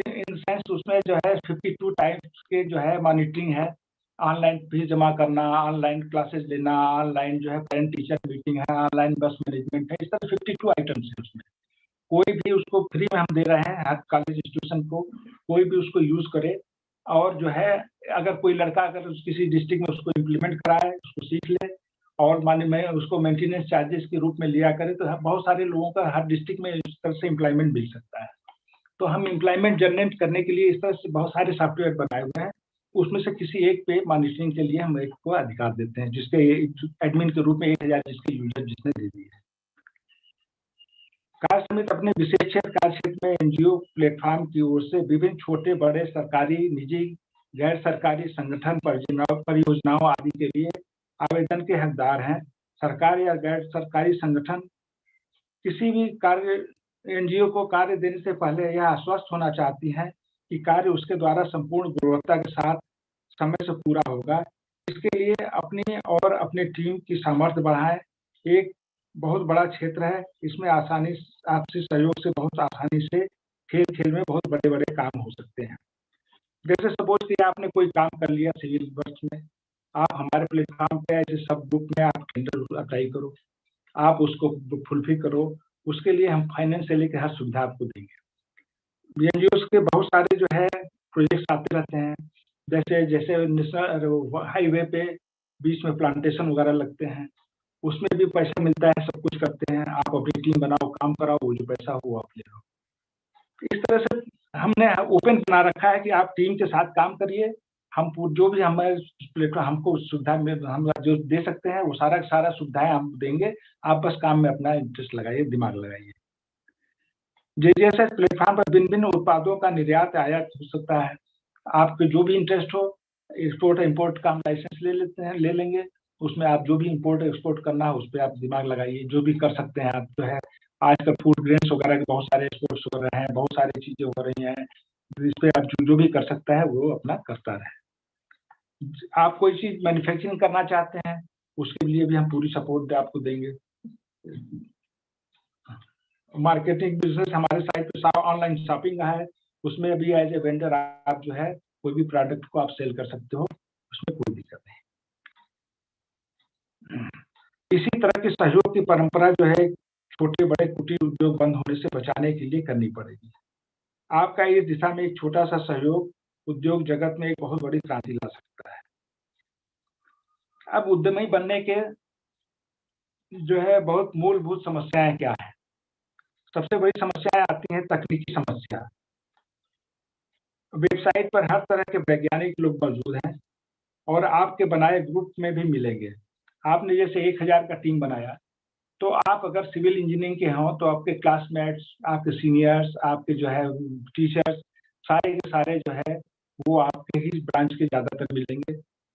इन सेंस उसमें जो है 52 टाइप्स के जो है मॉनिटरिंग है, ऑनलाइन फीस जमा करना, ऑनलाइन क्लासेस लेना, ऑनलाइन जो है पेरेंट टीचर मीटिंग है, ऑनलाइन बस मैनेजमेंट है, इस तरह 52 आइटम्स है उसमें। कोई भी उसको फ्री में हम दे रहे हैं, हर कॉलेज इंस्टीट्यूशन को कोई भी उसको यूज करे, और जो है अगर कोई लड़का अगर किसी डिस्ट्रिक्ट में उसको इम्प्लीमेंट कराए, उसको सीख ले और माने में उसको मेंटेनेंस चार्जेस के रूप में लिया करे, तो बहुत सारे लोगों का हर डिस्ट्रिक्ट में इस तरह से एम्प्लॉयमेंट मिल सकता है। तो हम एम्प्लॉयमेंट जनरेट करने के लिए इस तरह से बहुत सारे सॉफ्टवेयर बनाए हुए हैं, उसमें से किसी एक पे मॉनिटरिंग के लिए हम एक को अधिकार देते हैं, जिसके एडमिन के रूप में 1000 जिसके यूजर जिसने दे दिए। कार्य समिति अपने विशेष क्षेत्र कार्य क्षेत्र में एनजीओ प्लेटफॉर्म की ओर से विभिन्न छोटे बड़े सरकारी, निजी, गैर सरकारी संगठन, परियोजनाओं आदि के लिए आवेदन के हकदार हैं। सरकार या गैर सरकारी संगठन किसी भी कार्य एनजीओ को कार्य देने से पहले यह आश्वस्त होना चाहती हैं कि कार्य उसके द्वारा संपूर्ण गुणवत्ता के साथ समय से पूरा होगा। इसके लिए अपनी और अपनी टीम की सामर्थ्य बढ़ाएं। एक बहुत बड़ा क्षेत्र है, इसमें आसानी आपसी सहयोग से बहुत आसानी से खेल में बहुत बड़े काम हो सकते हैं। जैसे सपोज कि आपने कोई काम कर लिया सिविल वर्क में, आप हमारे प्लेटफॉर्म पे ऐसे सब ग्रुप में आप टेंडर अप्लाई करो, आप उसको फुलफिल करो, उसके लिए हम फाइनेंस से लेकर हर सुविधा आपको देंगे। एनजीओ के बहुत सारे जो है प्रोजेक्ट्स आते रहते हैं, जैसे जैसे नेशनल हाईवे पे बीच में प्लांटेशन वगैरह लगते हैं, उसमें भी पैसा मिलता है, सब कुछ करते हैं, आप अपनी टीम बनाओ, काम कराओ, वो जो पैसा हो आप ले लो। इस तरह से हमने ओपन बना रखा है कि आप टीम के साथ काम करिए, हम जो भी हमारे प्लेटफॉर्म हमको सुविधा में हम जो दे सकते हैं वो सारा सुविधाएं हम देंगे, आप बस काम में अपना इंटरेस्ट लगाइए, दिमाग लगाइए। जेजेएसएस प्लेटफॉर्म पर भिन्न भिन्न उत्पादों का निर्यात आयात हो सकता है, आपके जो भी इंटरेस्ट हो, एक्सपोर्ट इम्पोर्ट का हम लाइसेंस ले लेंगे, उसमें आप जो भी इम्पोर्ट एक्सपोर्ट करना है उस पर आप दिमाग लगाइए, जो भी कर सकते हैं आप जो है। आजकल फूड ग्रेन्स वगैरह के बहुत सारे एक्सपोर्ट्स हो रहे हैं, बहुत सारी चीजें हो रही हैं, इस पे आप जो भी कर सकता है वो अपना करता रहे। आप कोई चीज मैन्युफैक्चरिंग करना चाहते हैं, उसके लिए भी हम पूरी सपोर्ट आपको देंगे। मार्केटिंग बिजनेस हमारे साइट पे ऑनलाइन शॉपिंग है, उसमें भी एज ए वेंडर आप जो है कोई भी प्रोडक्ट को आप सेल कर सकते हो, उसमें कोई दिक्कत नहीं। इसी तरह की सहयोग की परंपरा जो है छोटे बड़े कुटीर उद्योग बंद होने से बचाने के लिए करनी पड़ेगी। आपका इस दिशा में एक छोटा सा सहयोग उद्योग जगत में एक बहुत बड़ी क्रांति ला सकता है। अब उद्यमी बनने के जो है बहुत मूलभूत समस्याएं क्या है? सबसे बड़ी समस्याएं आती हैं तकनीकी समस्या। वेबसाइट पर हर तरह के वैज्ञानिक लोग मौजूद हैं और आपके बनाए ग्रुप में भी मिलेंगे। आपने जैसे 1000 का टीम बनाया, तो आप अगर सिविल इंजीनियरिंग के हों तो आपके क्लासमेट्स, आपके सीनियर्स, आपके जो है टीचर्स, सारे के सारे जो है वो आपके ही ब्रांच के ज़्यादातर मिलेंगे।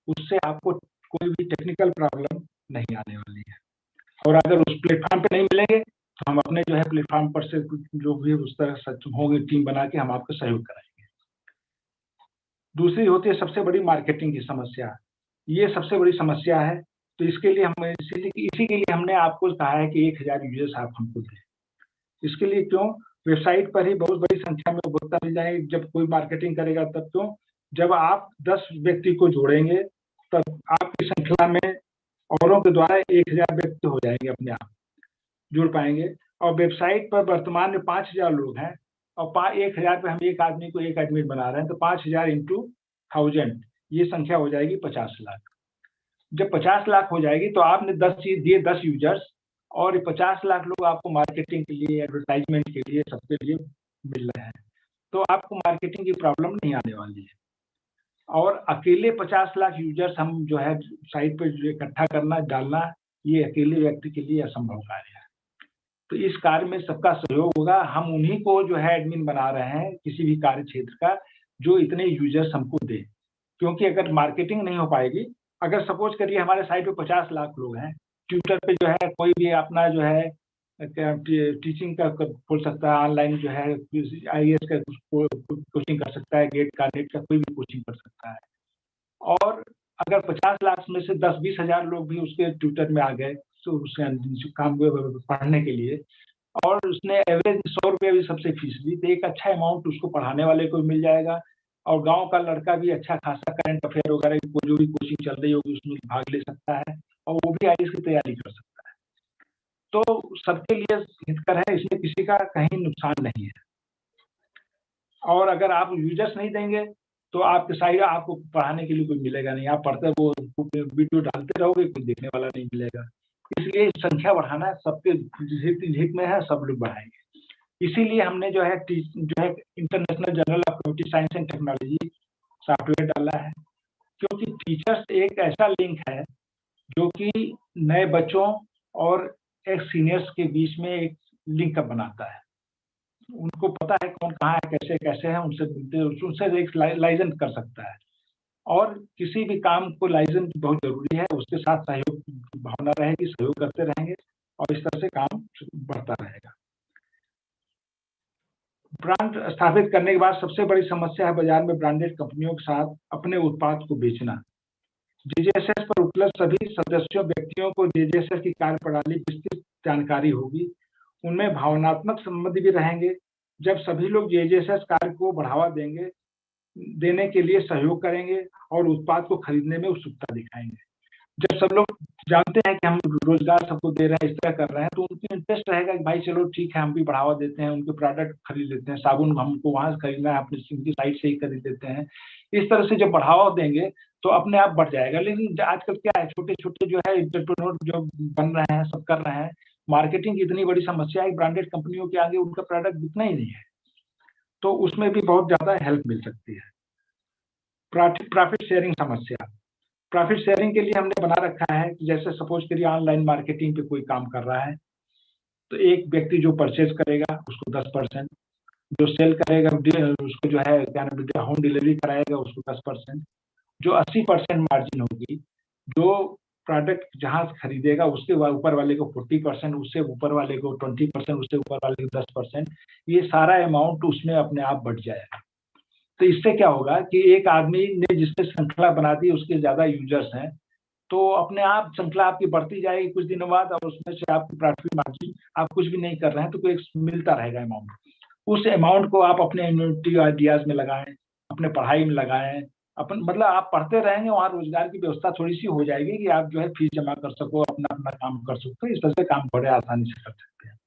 उससे आपको कोई भी टेक्निकल प्रॉब्लम नहीं आने वाली है। और अगर उस प्लेटफॉर्म पे नहीं मिलेंगे तो हम अपने जो है प्लेटफॉर्म पर से जो भी उस तरह होंगे टीम बना के हम आपको सहयोग कराएंगे। दूसरी होती है सबसे बड़ी मार्केटिंग की समस्या। ये सबसे बड़ी समस्या है, तो इसके लिए हम इसी के लिए हमने आपको कहा है कि 1000 यूजर्स आप हमको दें। इसके लिए क्यों? वेबसाइट पर ही बहुत बड़ी संख्या में उपभोक्ता मिल जाएंगे। जब कोई मार्केटिंग करेगा तब क्यों? जब आप 10 व्यक्ति को जोड़ेंगे तब आपकी श्रृंखला में औरों के द्वारा 1000 व्यक्ति हो जाएंगे, अपने आप जुड़ पाएंगे। और वेबसाइट पर वर्तमान में 5000 लोग हैं और 1000 पे हम एक आदमी को एक एडमिन बना रहे हैं, तो 5000 इंटू 1000 ये संख्या हो जाएगी 50 लाख। जब 50 लाख हो जाएगी तो आपने 10 यूजर्स और 50 लाख लोग आपको मार्केटिंग के लिए, एडवर्टाइजमेंट के लिए, सबके लिए मिल रहे हैं, तो आपको मार्केटिंग की प्रॉब्लम नहीं आने वाली है। और अकेले 50 लाख यूजर्स हम जो है साइट पर जो इकट्ठा करना डालना, ये अकेले व्यक्ति के लिए असंभव कार्य है। तो इस कार्य में सबका सहयोग होगा। हम उन्हीं को जो है एडमिन बना रहे हैं किसी भी कार्य क्षेत्र का, जो इतने यूजर्स हमको दे। क्योंकि अगर मार्केटिंग नहीं हो पाएगी, अगर सपोज करिए हमारे साइट पे 50 लाख लोग हैं, ट्विटर पे जो है कोई भी अपना जो है टीचिंग का खोल सकता है, ऑनलाइन जो है IAS का कोचिंग कर सकता है, गेट का, नेट का कोई भी कोचिंग कर सकता है। और अगर 50 लाख में से 10-20 हजार लोग भी उसके ट्विटर में आ गए तो उसके काम पढ़ने के लिए, और उसने एवरेज 100 रुपये भी सबसे फीस दी, तो एक अच्छा अमाउंट उसको पढ़ाने वाले को मिल जाएगा। और गांव का लड़का भी अच्छा खासा करंट अफेयर वगैरह की जो भी कोचिंग चल रही होगी उसमें भाग ले सकता है और वो भी IAS की तैयारी कर सकता है। तो सबके लिए हितकर है, इसमें किसी का कहीं नुकसान नहीं है। और अगर आप यूजर्स नहीं देंगे तो आपके साइड आपको पढ़ाने के लिए कोई मिलेगा नहीं, आप पढ़ते वो वीडियो डालते रहोगे, कोई देखने वाला नहीं मिलेगा। इसलिए संख्या बढ़ाना सबके हित में है, सब लोग बढ़ाएंगे। इसीलिए हमने जो है international journal of computer science and technology software डाला है, क्योंकि टीचर्स एक ऐसा लिंक है जो कि नए बच्चों और एक सीनियर्स के बीच में एक लिंक बनाता है। उनको पता है कौन कहाँ है, कैसे कैसे है, उनसे एक लाइजन कर सकता है। और किसी भी काम को लाइजन बहुत जरूरी है, उसके साथ सहयोग भावना रहेगी, सहयोग करते रहेंगे और इस तरह से काम बढ़ता रहेगा। ब्रांड स्थापित करने के बाद सबसे बड़ी समस्या है बाजार में ब्रांडेड कंपनियों के साथ अपने उत्पाद को बेचना। जेजेएसएस पर उपलब्ध सभी सदस्यों व्यक्तियों को जेजेएसएस की कार्यप्रणाली विस्तृत जानकारी होगी, उनमें भावनात्मक संबंध भी रहेंगे। जब सभी लोग जेजेएसएस कार्य को बढ़ावा देंगे देने के लिए सहयोग करेंगे और उत्पाद को खरीदने में उत्सुकता दिखाएंगे। जब सब लोग जानते हैं कि हम रोजगार सबको दे रहे हैं, इस तरह कर रहे हैं, तो उनकी इंटरेस्ट रहेगा कि भाई चलो ठीक है, हम भी बढ़ावा देते हैं, उनके प्रोडक्ट खरीद लेते हैं, साबुन हमको वहां से खरीदना है, अपनी उनकी साइट से ही खरीद लेते हैं। इस तरह से जब बढ़ावा देंगे तो अपने आप बढ़ जाएगा। लेकिन आजकल क्या है, छोटे छोटे जो है एंटरप्रेन्योर जो बन रहे हैं, सब कर रहे हैं, मार्केटिंग की इतनी बड़ी समस्या है, ब्रांडेड कंपनियों के आगे उनका प्रोडक्ट बिकना ही नहीं है, तो उसमें भी बहुत ज्यादा हेल्प मिल सकती है। प्रॉफिट शेयरिंग समस्या, प्रॉफिट शेयरिंग के लिए हमने बना रखा है कि जैसे सपोज करिए ऑनलाइन मार्केटिंग पे कोई काम कर रहा है, तो एक व्यक्ति जो परचेज करेगा उसको 10%, जो सेल करेगा उसको जो है क्या नाम है होम डिलीवरी कराएगा उसको 10%, जो 80% मार्जिन होगी, जो प्रोडक्ट जहां से खरीदेगा उसके ऊपर वाले को 40%, उससे ऊपर वाले को 20%, उससे ऊपर वाले को 10%, ये सारा अमाउंट उसमें अपने आप बढ़ जाएगा। तो इससे क्या होगा कि एक आदमी ने जिसने श्रृंखला बना दी, उसके ज्यादा यूजर्स हैं, तो अपने आप श्रृंखला आपकी बढ़ती जाएगी कुछ दिनों बाद, और उसमें से आपकी प्रॉफिट मार्जिन, आप कुछ भी नहीं कर रहे हैं तो कोई मिलता रहेगा अमाउंट। उस अमाउंट को आप अपने इन्वेंटिव आइडियाज में लगाएं, अपने पढ़ाई में लगाएं, अपन मतलब आप पढ़ते रहेंगे, वहाँ रोजगार की व्यवस्था थोड़ी सी हो जाएगी कि आप जो है फीस जमा कर सको, अपना अपना काम कर सकते हो। इस तरह से काम बड़े आसानी से कर सकते हैं।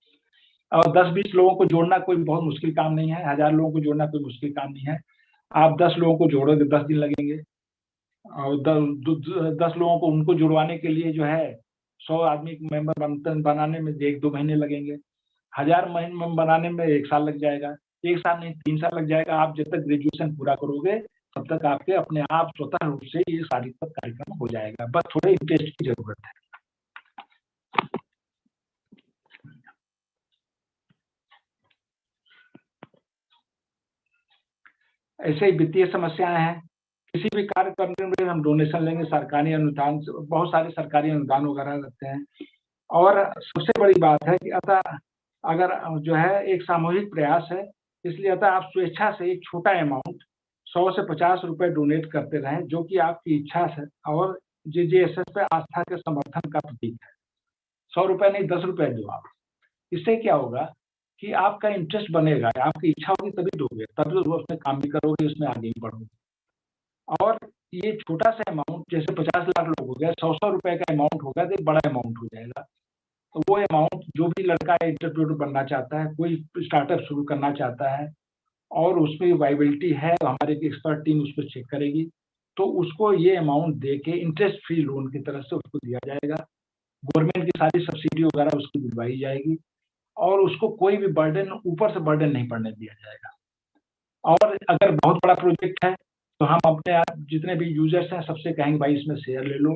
और 10-20 लोगों को जोड़ना कोई बहुत मुश्किल काम नहीं है, 1000 लोगों को जोड़ना कोई मुश्किल काम नहीं है। आप 10 लोगों को जोड़ोगे 10 दिन लगेंगे, और 10 लोगों को उनको जुड़वाने के लिए जो है 100 आदमी मेंबर बनाने में 1-2 महीने लगेंगे, 1000 मेंबर बनाने में 1 साल लग जाएगा, 1 साल नहीं 3 साल लग जाएगा। आप जब तक ग्रेजुएशन पूरा करोगे तब तक आपके अपने आप स्वतः रूप से ये सारी कार्यक्रम हो जाएगा, बस थोड़े इंटरेस्ट की जरूरत है। ऐसे ही वित्तीय समस्याएं हैं, किसी भी कार्य करने में हम डोनेशन लेंगे, सरकारी अनुदान, बहुत सारे सरकारी अनुदान वगैरह रहते हैं। और सबसे बड़ी बात है कि अतः अगर जो है एक सामूहिक प्रयास है, इसलिए अतः आप स्वेच्छा से एक छोटा अमाउंट 100 से 50 रुपए डोनेट करते रहें, जो कि आपकी इच्छा से और JJSS पे आस्था के समर्थन का प्रतीक है। 100 रुपए नहीं 10 रुपए दो आप। इससे क्या होगा कि आपका इंटरेस्ट बनेगा, आपकी इच्छा होगी तभी दोगे, तभी उसमें काम भी करोगे, उसमें आगे भी बढ़ोगे। और ये छोटा सा अमाउंट, जैसे 50 लाख लोग हो गया, 100 रुपए का अमाउंट होगा तो एक बड़ा अमाउंट हो जाएगा। तो वो अमाउंट जो भी लड़का एंटरप्रेन्योर बनना चाहता है, कोई स्टार्टअप शुरू करना चाहता है और उसमें वाइबिलिटी है, तो हमारी एक एक्सपर्ट टीम उसको चेक करेगी, तो उसको ये अमाउंट दे के इंटरेस्ट फ्री लोन की तरफ से उसको दिया जाएगा। गवर्नमेंट की सारी सब्सिडी वगैरह उसको दिलवाई जाएगी और उसको कोई भी बर्डन, ऊपर से बर्डन नहीं पड़ने दिया जाएगा। और अगर बहुत बड़ा प्रोजेक्ट है तो हम अपने आप जितने भी यूजर्स हैं सबसे कहेंगे भाई इसमें शेयर ले लो,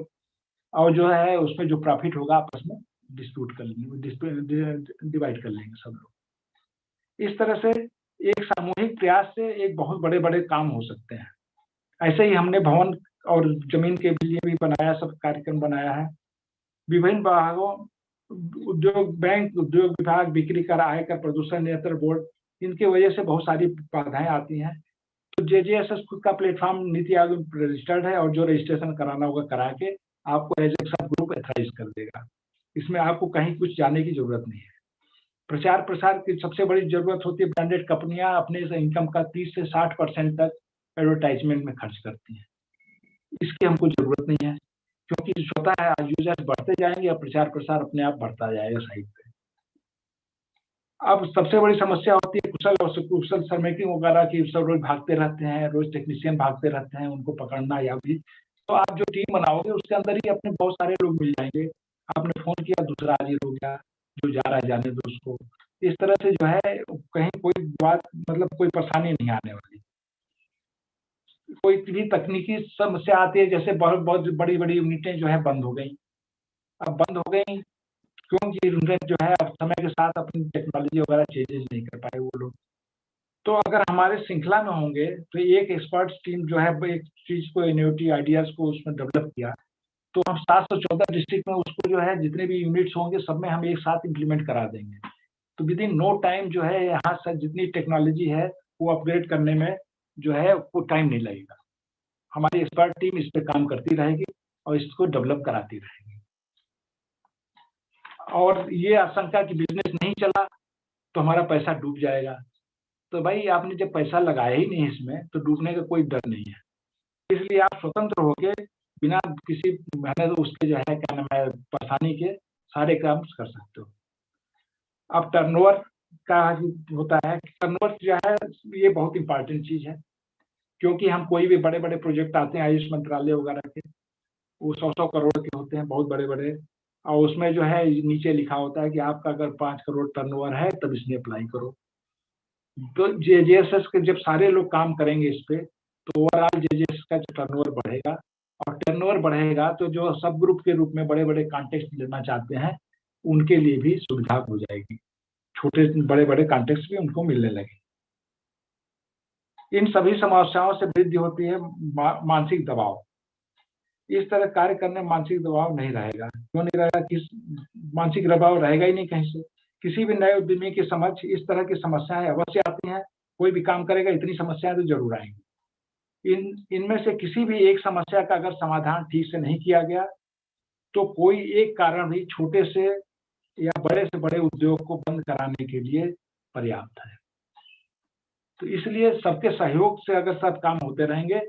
और जो है उसमें जो प्रॉफिट होगा आपस में डिस्ट्रीब्यूट कर लेंगे, डिवाइड कर लेंगे सब लोग। इस तरह से एक सामूहिक प्रयास से एक बहुत बड़े बड़े काम हो सकते हैं। ऐसे ही हमने भवन और जमीन के लिए भी बनाया, सब कार्यक्रम बनाया है। विभिन्न विभागों, उद्योग बैंक, उद्योग विभाग, बिक्री कर, आयकर, प्रदूषण नियंत्रण बोर्ड, इनकी वजह से बहुत सारी बाधाएं आती हैं। तो JJSS खुद का प्लेटफॉर्म नीति आयोग रजिस्टर्ड है, और जो रजिस्ट्रेशन कराना होगा करा के आपको एज ए सब ग्रुप एथराइज कर देगा। इसमें आपको कहीं कुछ जाने की जरूरत नहीं है। प्रचार प्रसार की सबसे बड़ी जरूरत होती है, ब्रांडेड कंपनियां अपने इनकम का 30 से 60% तक एडवर्टाइजमेंट में खर्च करती हैं। इसकी हमको जरूरत नहीं है, क्योंकि स्वतः यूजर्स बढ़ते जाएंगे और प्रचार प्रसार अपने आप बढ़ता जाएगा साइट पे। अब सबसे बड़ी समस्या होती है कुशल और कुशल श्रमिकों वगैरह की, सब रोज भागते रहते हैं, रोज टेक्नीशियन भागते रहते हैं, उनको पकड़ना या भी। तो आप जो टीम बनाओगे उसके अंदर ही अपने बहुत सारे लोग मिल जाएंगे। आपने फोन किया, दूसरा हाजिर हो गया, जो जा रहा है जाने दो उसको। इस तरह से जो है कहीं कोई बात, मतलब कोई परेशानी नहीं आने वाली। कोई भी तकनीकी समस्या आती है, जैसे बहुत बहुत बड़ी बड़ी यूनिटें जो है बंद हो गई। अब बंद हो गई क्योंकि उनके जो है अब समय के साथ अपनी टेक्नोलॉजी वगैरह चेंजेस नहीं कर पाए वो लोग। तो अगर हमारे श्रृंखला में होंगे तो एक एक्सपर्ट टीम जो है एक चीज को, इनोवेटिव आइडियाज को उसमें डेवलप किया, तो हम 714 डिस्ट्रिक्ट में उसको जो है जितने भी यूनिट्स होंगे सब में हम एक साथ इम्प्लीमेंट करा देंगे। तो विद इन नो टाइम जो है यहाँ से जितनी टेक्नोलॉजी है वो अपग्रेड करने में जो है वो टाइम नहीं लगेगा। हमारी एक्सपर्ट टीम इस पर काम करती रहेगी और इसको डेवलप कराती रहेगी। और ये आशंका कि बिजनेस नहीं चला तो हमारा पैसा डूब जाएगा, तो भाई आपने जब पैसा लगाया ही नहीं इसमें तो डूबने का कोई डर नहीं है। इसलिए आप स्वतंत्र होके बिना किसी मेहनत उसके जो है क्या नाम है परेशानी के सारे काम कर सकते हो। अब टर्नओवर का होता है, टर्नओवर जो है ये बहुत इंपॉर्टेंट चीज है, क्योंकि हम कोई भी बड़े बड़े प्रोजेक्ट आते हैं आयुष मंत्रालय वगैरह के, वो 100 करोड़ के होते हैं, बहुत बड़े बड़े, और उसमें जो है नीचे लिखा होता है कि आपका अगर 5 करोड़ टर्नओवर है तब इसमें अप्लाई करो। तो जेजेएसएस के जब सारे लोग काम करेंगे इस पे तो ओवरऑल जेजेएस का टर्नओवर बढ़ेगा, और टर्नओवर बढ़ेगा तो जो सब ग्रुप के रूप में बड़े बड़े कॉन्टेक्ट लेना चाहते हैं उनके लिए भी सुविधा हो जाएगी, छोटे बड़े बड़े कॉन्टेक्ट भी उनको मिलने लगे। इन सभी समस्याओं से वृद्धि होती है मानसिक दबाव। इस तरह कार्य करने में मानसिक दबाव नहीं रहेगा। क्यों नहीं रहेगा? किस मानसिक दबाव रहेगा ही नहीं कहीं से। किसी भी नए उद्यमी के समक्ष इस तरह की समस्याएं अवश्य आती हैं। कोई भी काम करेगा इतनी समस्याएं तो जरूर आएंगी। इनमें से किसी भी एक समस्या का अगर समाधान ठीक से नहीं किया गया तो कोई एक कारण भी छोटे से या बड़े से बड़े उद्योग को बंद कराने के लिए पर्याप्त है। तो इसलिए सबके सहयोग से अगर सब काम होते रहेंगे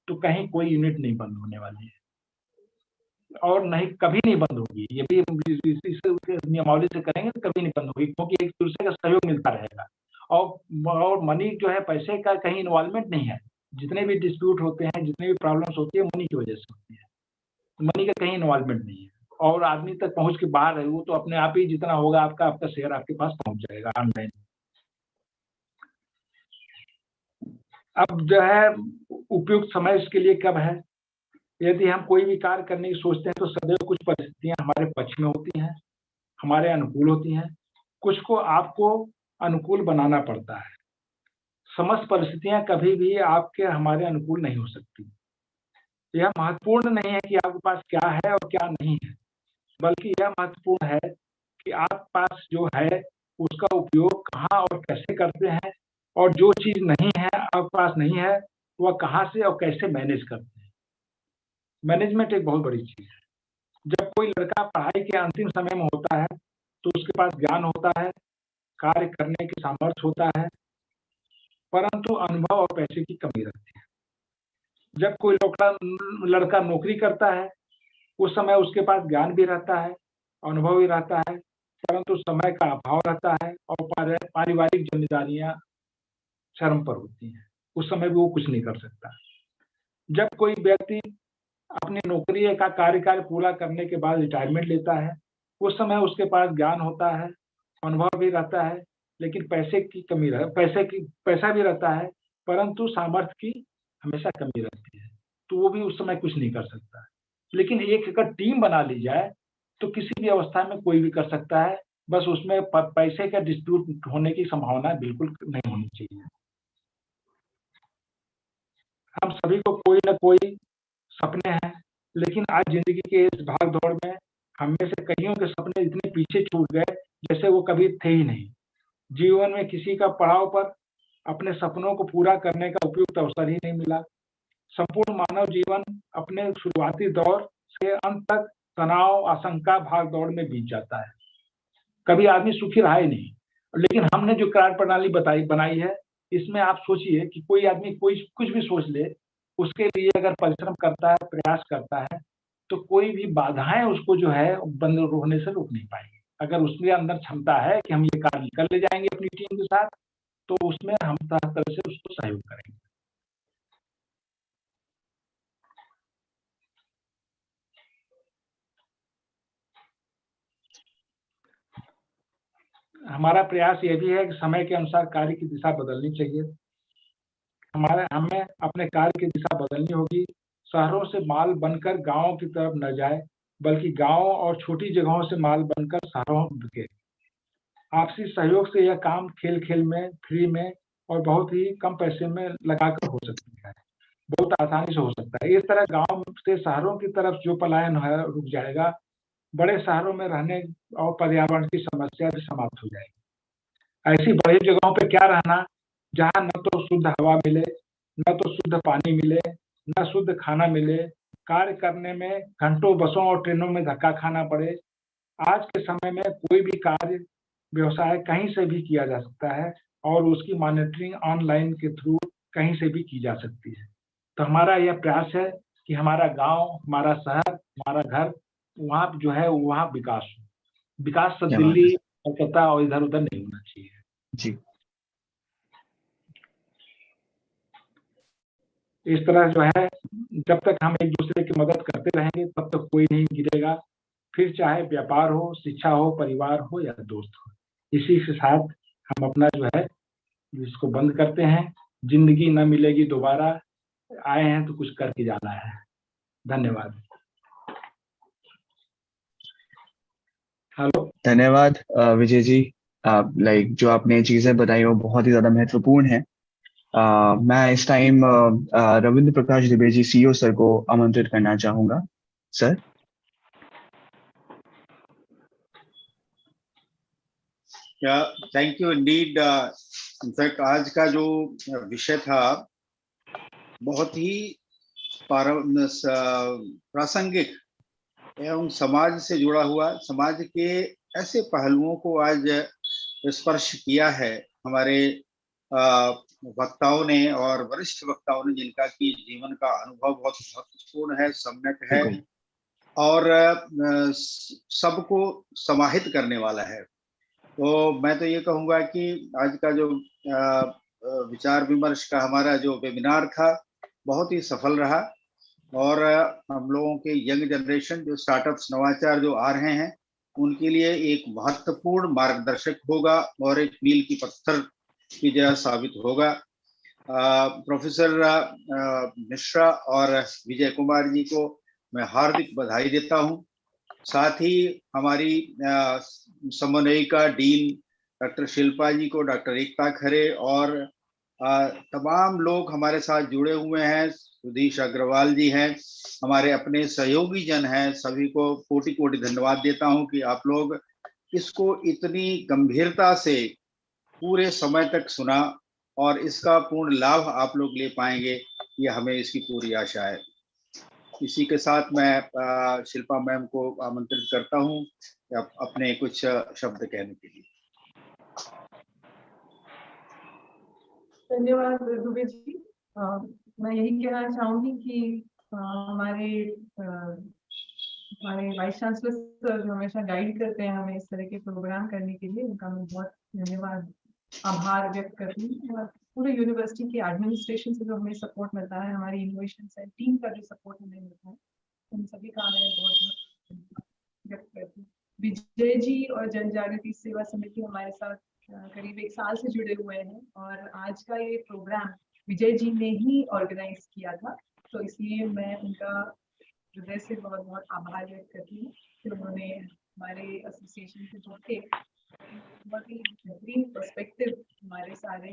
तो कहीं कोई यूनिट नहीं बंद होने वाली है, और नहीं कभी नहीं बंद होगी। ये भी इसे नियमावली से करेंगे तो कभी नहीं बंद होगी, क्योंकि एक दूसरे का सहयोग मिलता रहेगा। और मनी जो है, पैसे का कहीं इन्वॉल्वमेंट नहीं है। जितने भी डिस्प्यूट होते हैं, जितने भी प्रॉब्लम्स होती है, मनी की वजह से होती है। मनी का कहीं इन्वॉल्वमेंट नहीं है, और आदमी तक पहुंच के बाहर है वो तो अपने आप ही जितना होगा आपका शेयर आपके पास पहुंच जाएगा ऑनलाइन। अब जो है उपयुक्त समय इसके लिए कब है? यदि हम कोई भी कार्य करने की सोचते हैं तो सदैव कुछ परिस्थितियां हमारे पक्ष में होती हैं, हमारे अनुकूल होती हैं, कुछ को आपको अनुकूल बनाना पड़ता है। समस्त परिस्थितियां कभी भी आपके हमारे अनुकूल नहीं हो सकती। यह महत्वपूर्ण नहीं है कि आपके पास क्या है और क्या नहीं है, बल्कि यह महत्वपूर्ण है कि आपके पास जो है उसका उपयोग कहाँ और कैसे करते हैं, और जो चीज नहीं है आपके पास नहीं है वह कहाँ से और कैसे मैनेज करते हैं। मैनेजमेंट एक बहुत बड़ी चीज है। जब कोई लड़का पढ़ाई के अंतिम समय में होता है तो उसके पास ज्ञान होता है, कार्य करने की सामर्थ्य होता है, परंतु अनुभव और पैसे की कमी रहती है। जब कोई लड़का नौकरी करता है उस समय उसके पास ज्ञान भी रहता है, अनुभव भी रहता है, परंतु समय का अभाव रहता है और पारिवारिक जिम्मेदारियां चरम पर होती हैं। उस समय भी वो कुछ नहीं कर सकता। जब कोई व्यक्ति अपनी नौकरी का कार्यकाल पूरा करने के बाद रिटायरमेंट लेता है उस समय उसके पास ज्ञान होता है, अनुभव भी रहता है, लेकिन पैसे की कमी पैसा भी रहता है, परंतु सामर्थ्य की हमेशा कमी रहती है, तो वो भी उस समय कुछ नहीं कर सकता। लेकिन एक अगर टीम बना ली जाए तो किसी भी अवस्था में कोई भी कर सकता है, बस उसमें पैसे का डिस्प्यूट होने की संभावना बिल्कुल नहीं होनी चाहिए। हम सभी को कोई ना कोई सपने हैं, लेकिन आज जिंदगी के इस भाग दौड़ में हम में से कईयों के सपने इतने पीछे छूट गए जैसे वो कभी थे ही नहीं। जीवन में किसी का पड़ाव पर अपने सपनों को पूरा करने का उपयुक्त अवसर ही नहीं मिला। संपूर्ण मानव जीवन अपने शुरुआती दौर से अंत तक तनाव, आशंका, भाग दौड़ में बीत जाता है। कभी आदमी सुखी रहा ही नहीं। लेकिन हमने जो कार्य प्रणाली बनाई है, इसमें आप सोचिए कि कोई आदमी कुछ भी सोच ले, उसके लिए अगर परिश्रम करता है, प्रयास करता है, तो कोई भी बाधाएं उसको जो है बंद होने से रोक नहीं पाएंगे। अगर उसके अंदर क्षमता है कि हम ये कार्य कर ले जाएंगे अपनी टीम के साथ, तो उसमें हम तरह से उसको सहयोग करेंगे। हमारा प्रयास ये भी है कि समय के अनुसार कार्य की दिशा बदलनी चाहिए। हमें अपने कार्य की दिशा बदलनी होगी। शहरों से माल बनकर गांवों की तरफ न जाए, बल्कि गांवों और छोटी जगहों से माल बनकर शहरों में बिके। आपसी सहयोग से यह काम खेल खेल में, फ्री में और बहुत ही कम पैसे में लगाकर हो सकता है, बहुत आसानी से हो सकता है। इस तरह गांव से शहरों की तरफ जो पलायन है रुक जाएगा। बड़े शहरों में रहने और पर्यावरण की समस्या भी समाप्त हो जाएगी। ऐसी बड़ी जगहों पे क्या रहना जहाँ न तो शुद्ध हवा मिले, न तो शुद्ध पानी मिले, न शुद्ध खाना मिले, कार्य करने में घंटों बसों और ट्रेनों में धक्का खाना पड़े। आज के समय में कोई भी कार्य व्यवसाय कहीं से भी किया जा सकता है, और उसकी मॉनिटरिंग ऑनलाइन के थ्रू कहीं से भी की जा सकती है। तो हमारा यह प्रयास है कि हमारा गांव, हमारा शहर, हमारा घर, वहाँ जो है वहाँ विकास हो। विकास सब क्या बात है। दिल्ली, कलकत्ता और इधर उधर नहीं होना चाहिए। जी, इस तरह जो है, जब तक हम एक दूसरे की मदद करते रहेंगे तब तक कोई नहीं गिरेगा। फिर चाहे व्यापार हो, शिक्षा हो, परिवार हो या दोस्त हो। इसी के साथ हम अपना जो है इसको बंद करते हैं। जिंदगी न मिलेगी दोबारा, आए हैं तो कुछ करके जाना है। धन्यवाद। हेलो। धन्यवाद विजय जी। लाइक जो आपने चीजें बताई वो बहुत ही ज्यादा महत्वपूर्ण है। मैं इस टाइम रविंद्र प्रकाश द्विवेदी सीईओ सर को आमंत्रित करना चाहूंगा। Sir. Thank you Indeed. In fact आज का जो विषय था बहुत ही प्रासंगिक एवं समाज से जुड़ा हुआ, समाज के ऐसे पहलुओं को आज स्पर्श किया है हमारे वक्ताओं ने और वरिष्ठ वक्ताओं ने, जिनका कि जीवन का अनुभव बहुत महत्वपूर्ण है, सम्यक है और सबको समाहित करने वाला है। तो मैं तो ये कहूँगा कि आज का जो विचार विमर्श का हमारा जो वेबिनार था बहुत ही सफल रहा और हम लोगों के यंग जनरेशन जो स्टार्टअप्स, नवाचार जो आ रहे हैं, उनके लिए एक महत्वपूर्ण मार्गदर्शक होगा और एक मील की पत्थर की जगह साबित होगा। प्रोफेसर मिश्रा और विजय कुमार जी को मैं हार्दिक बधाई देता हूँ। साथ ही हमारी समन्वयिका डीन डॉक्टर शिल्पा जी को, डॉक्टर एकता खरे और तमाम लोग हमारे साथ जुड़े हुए हैं, सुधीश अग्रवाल जी हैं, हमारे अपने सहयोगी जन हैं, सभी को कोटि कोटि धन्यवाद देता हूं कि आप लोग इसको इतनी गंभीरता से पूरे समय तक सुना और इसका पूर्ण लाभ आप लोग ले पाएंगे, ये हमें इसकी पूरी आशा है। इसी के साथ मैं शिल्पा मैम को आमंत्रित करता हूं अपने कुछ शब्द कहने के लिए। धन्यवाद दुबे जी। मैं यही कहना चाहूंगी कि हमारे वाइस चांसलर सर जो हमेशा गाइड करते हैं हमें इस तरह के प्रोग्राम करने के लिए, उनका मैं बहुत धन्यवाद, आभार व्यक्त करती हूँ। और पूरे यूनिवर्सिटी के एडमिनिस्ट्रेशन से जो हमें सपोर्ट मिलता है, हमारी इनोवेशन से टीम का जो सपोर्ट हमें मिलता है, उन सभी का मैं बहुत बहुत व्यक्त करती हूँ। विजय जी और जनजागृति सेवा समिति हमारे साथ करीब 1 साल से जुड़े हुए हैं और आज का ये प्रोग्राम विजय जी ने ही ऑर्गेनाइज किया था, तो इसलिए मैं उनका हृदय से बहुत बहुत आभार व्यक्त करती हूँ कि उन्होंने हमारे एसोसिएशन के जोड़े बहुत ही बेहतरीन पर्सपेक्टिव हमारे सारे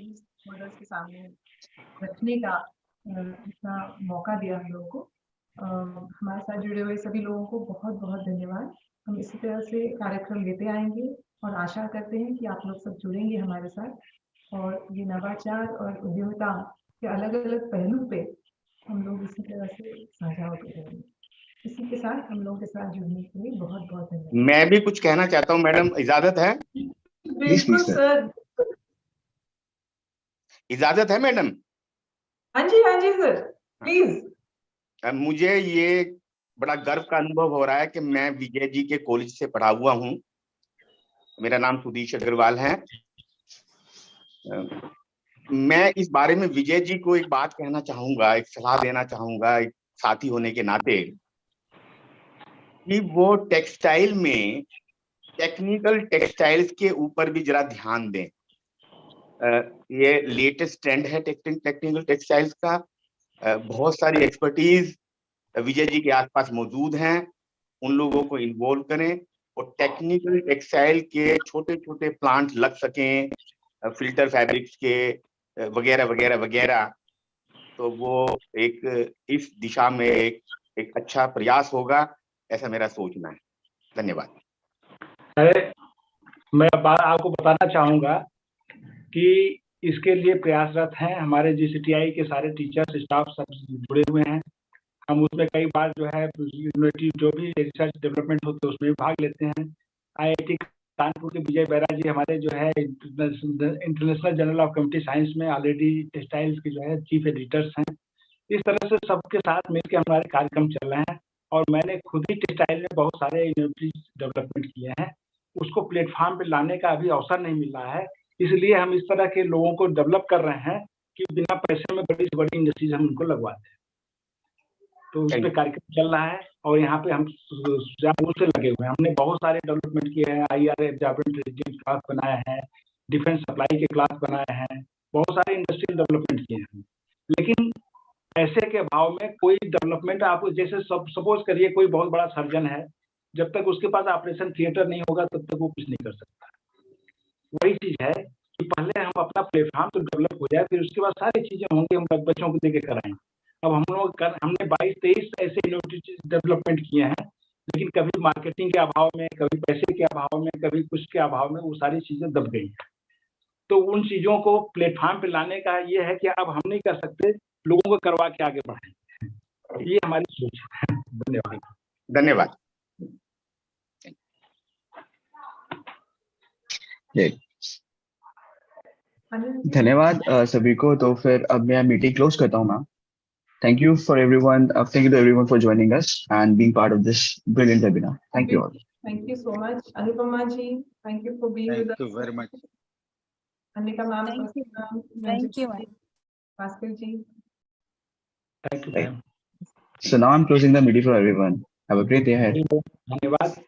मॉडल्स के सामने रखने का इतना मौका दिया हम लोगों को। हमारे साथ जुड़े हुए सभी लोगों को बहुत बहुत धन्यवाद। हम इसी तरह से कार्यक्रम लेते आएंगे और आशा करते हैं कि आप लोग सब जुड़ेंगे हमारे साथ और ये नवाचार और उद्यमिता के अलग अलग पहलू पे हम लोग इसी तरह से साझा होते रहेंगे। इसी के साथ हम लोग के साथ जुड़ने के लिए बहुत बहुत धन्यवाद। मैं भी कुछ कहना चाहता हूँ मैडम, इजाजत है? बिल्कुल सर। इजाजत है मैडम? हाँ जी सर, प्लीज। मुझे ये बड़ा गर्व का अनुभव हो रहा है कि मैं विजय जी के कॉलेज से पढ़ा हुआ हूँ। मेरा नाम सुधीश अग्रवाल है। मैं इस बारे में विजय जी को एक बात कहना चाहूंगा, एक सलाह देना चाहूंगा एक साथी होने के नाते, कि वो टेक्सटाइल में टेक्निकल टेक्सटाइल्स के ऊपर भी जरा ध्यान दें। ये लेटेस्ट ट्रेंड है टेक्निकल टेक्सटाइल्स का। बहुत सारी एक्सपर्टीज विजय जी के आसपास मौजूद हैं, उन लोगों को इन्वॉल्व करें और टेक्निकल टेक्सटाइल के छोटे छोटे प्लांट लग सकें, फिल्टर फैब्रिक्स के वगैरह वगैरह वगैरह। तो वो एक इस दिशा में एक अच्छा प्रयास होगा, ऐसा मेरा सोचना है। धन्यवाद। मैं आपको बताना चाहूंगा कि इसके लिए प्रयासरत हैं हमारे GCTI के सारे टीचर्स, स्टाफ सब जुड़े हुए हैं। हम उसमें कई बार जो है यूनिवर्सिटी जो भी रिसर्च डेवलपमेंट होते हैं उसमें भाग लेते हैं। IIT कानपुर के विजय बैरा जी हमारे जो है international journal of community science में ऑलरेडी टेक्सटाइल्स के जो है चीफ एडिटर्स हैं। इस तरह से सबके साथ मिलकर हमारे कार्यक्रम चल रहे हैं और मैंने खुद ही टेक्सटाइल में बहुत सारे यूनिवर्सिटीज डेवलपमेंट किए हैं। उसको प्लेटफॉर्म पे लाने का अभी अवसर नहीं मिल रहा है, इसलिए हम इस तरह के लोगों को डेवलप कर रहे हैं कि बिना पैसे में बड़ी से बड़ी इंडस्ट्रीज हम उनको लगवाते हैं। तो उस पर कार्यक्रम चल रहा है और यहाँ पे हम सुजानपुर से लगे हुए हैं। हमने बहुत सारे डेवलपमेंट किए हैं, IRA क्लास बनाए हैं, डिफेंस सप्लाई के क्लास बनाए हैं, बहुत सारे इंडस्ट्रियल डेवलपमेंट किए हैं। लेकिन पैसे के अभाव में कोई डेवलपमेंट आप जैसे सपोज करिए कोई बहुत बड़ा सर्जन है, जब तक उसके पास ऑपरेशन थिएटर नहीं होगा तब तक वो कुछ नहीं कर सकता। वही चीज है कि पहले हम अपना प्लेटफॉर्म तो डेवलप हो जाए, फिर उसके बाद सारी चीजें होंगी हम बच्चों को देके कराएंगे। अब हमने 22-23 ऐसे यूनिवर्सिटी डेवलपमेंट किए हैं, लेकिन कभी मार्केटिंग के अभाव में, कभी पैसे के अभाव में, कभी कुछ के अभाव में वो सारी चीजें दब गई हैं। तो उन चीजों को प्लेटफॉर्म पे लाने का ये है कि अब हम नहीं कर सकते, लोगों को करवा के आगे बढ़ाएं। ये हमारी सोच है। धन्यवाद। धन्यवाद। धन्यवाद सभी को। तो फिर अब मैं मीटिंग क्लोज करता हूँ ma'am. Thank you for everyone. Thank you to everyone for joining us and being part of this brilliant webinar. Thank you all. Thank you so much, Anupama ji. Thank you for being with us. Thank you very much. Anika ma'am, Thank you. ma'am, Thank you, Ranjit ji, Bhaskar ji. Thank you. So now I'm closing the meeting for everyone. Have a great day ahead. धन्यवाद।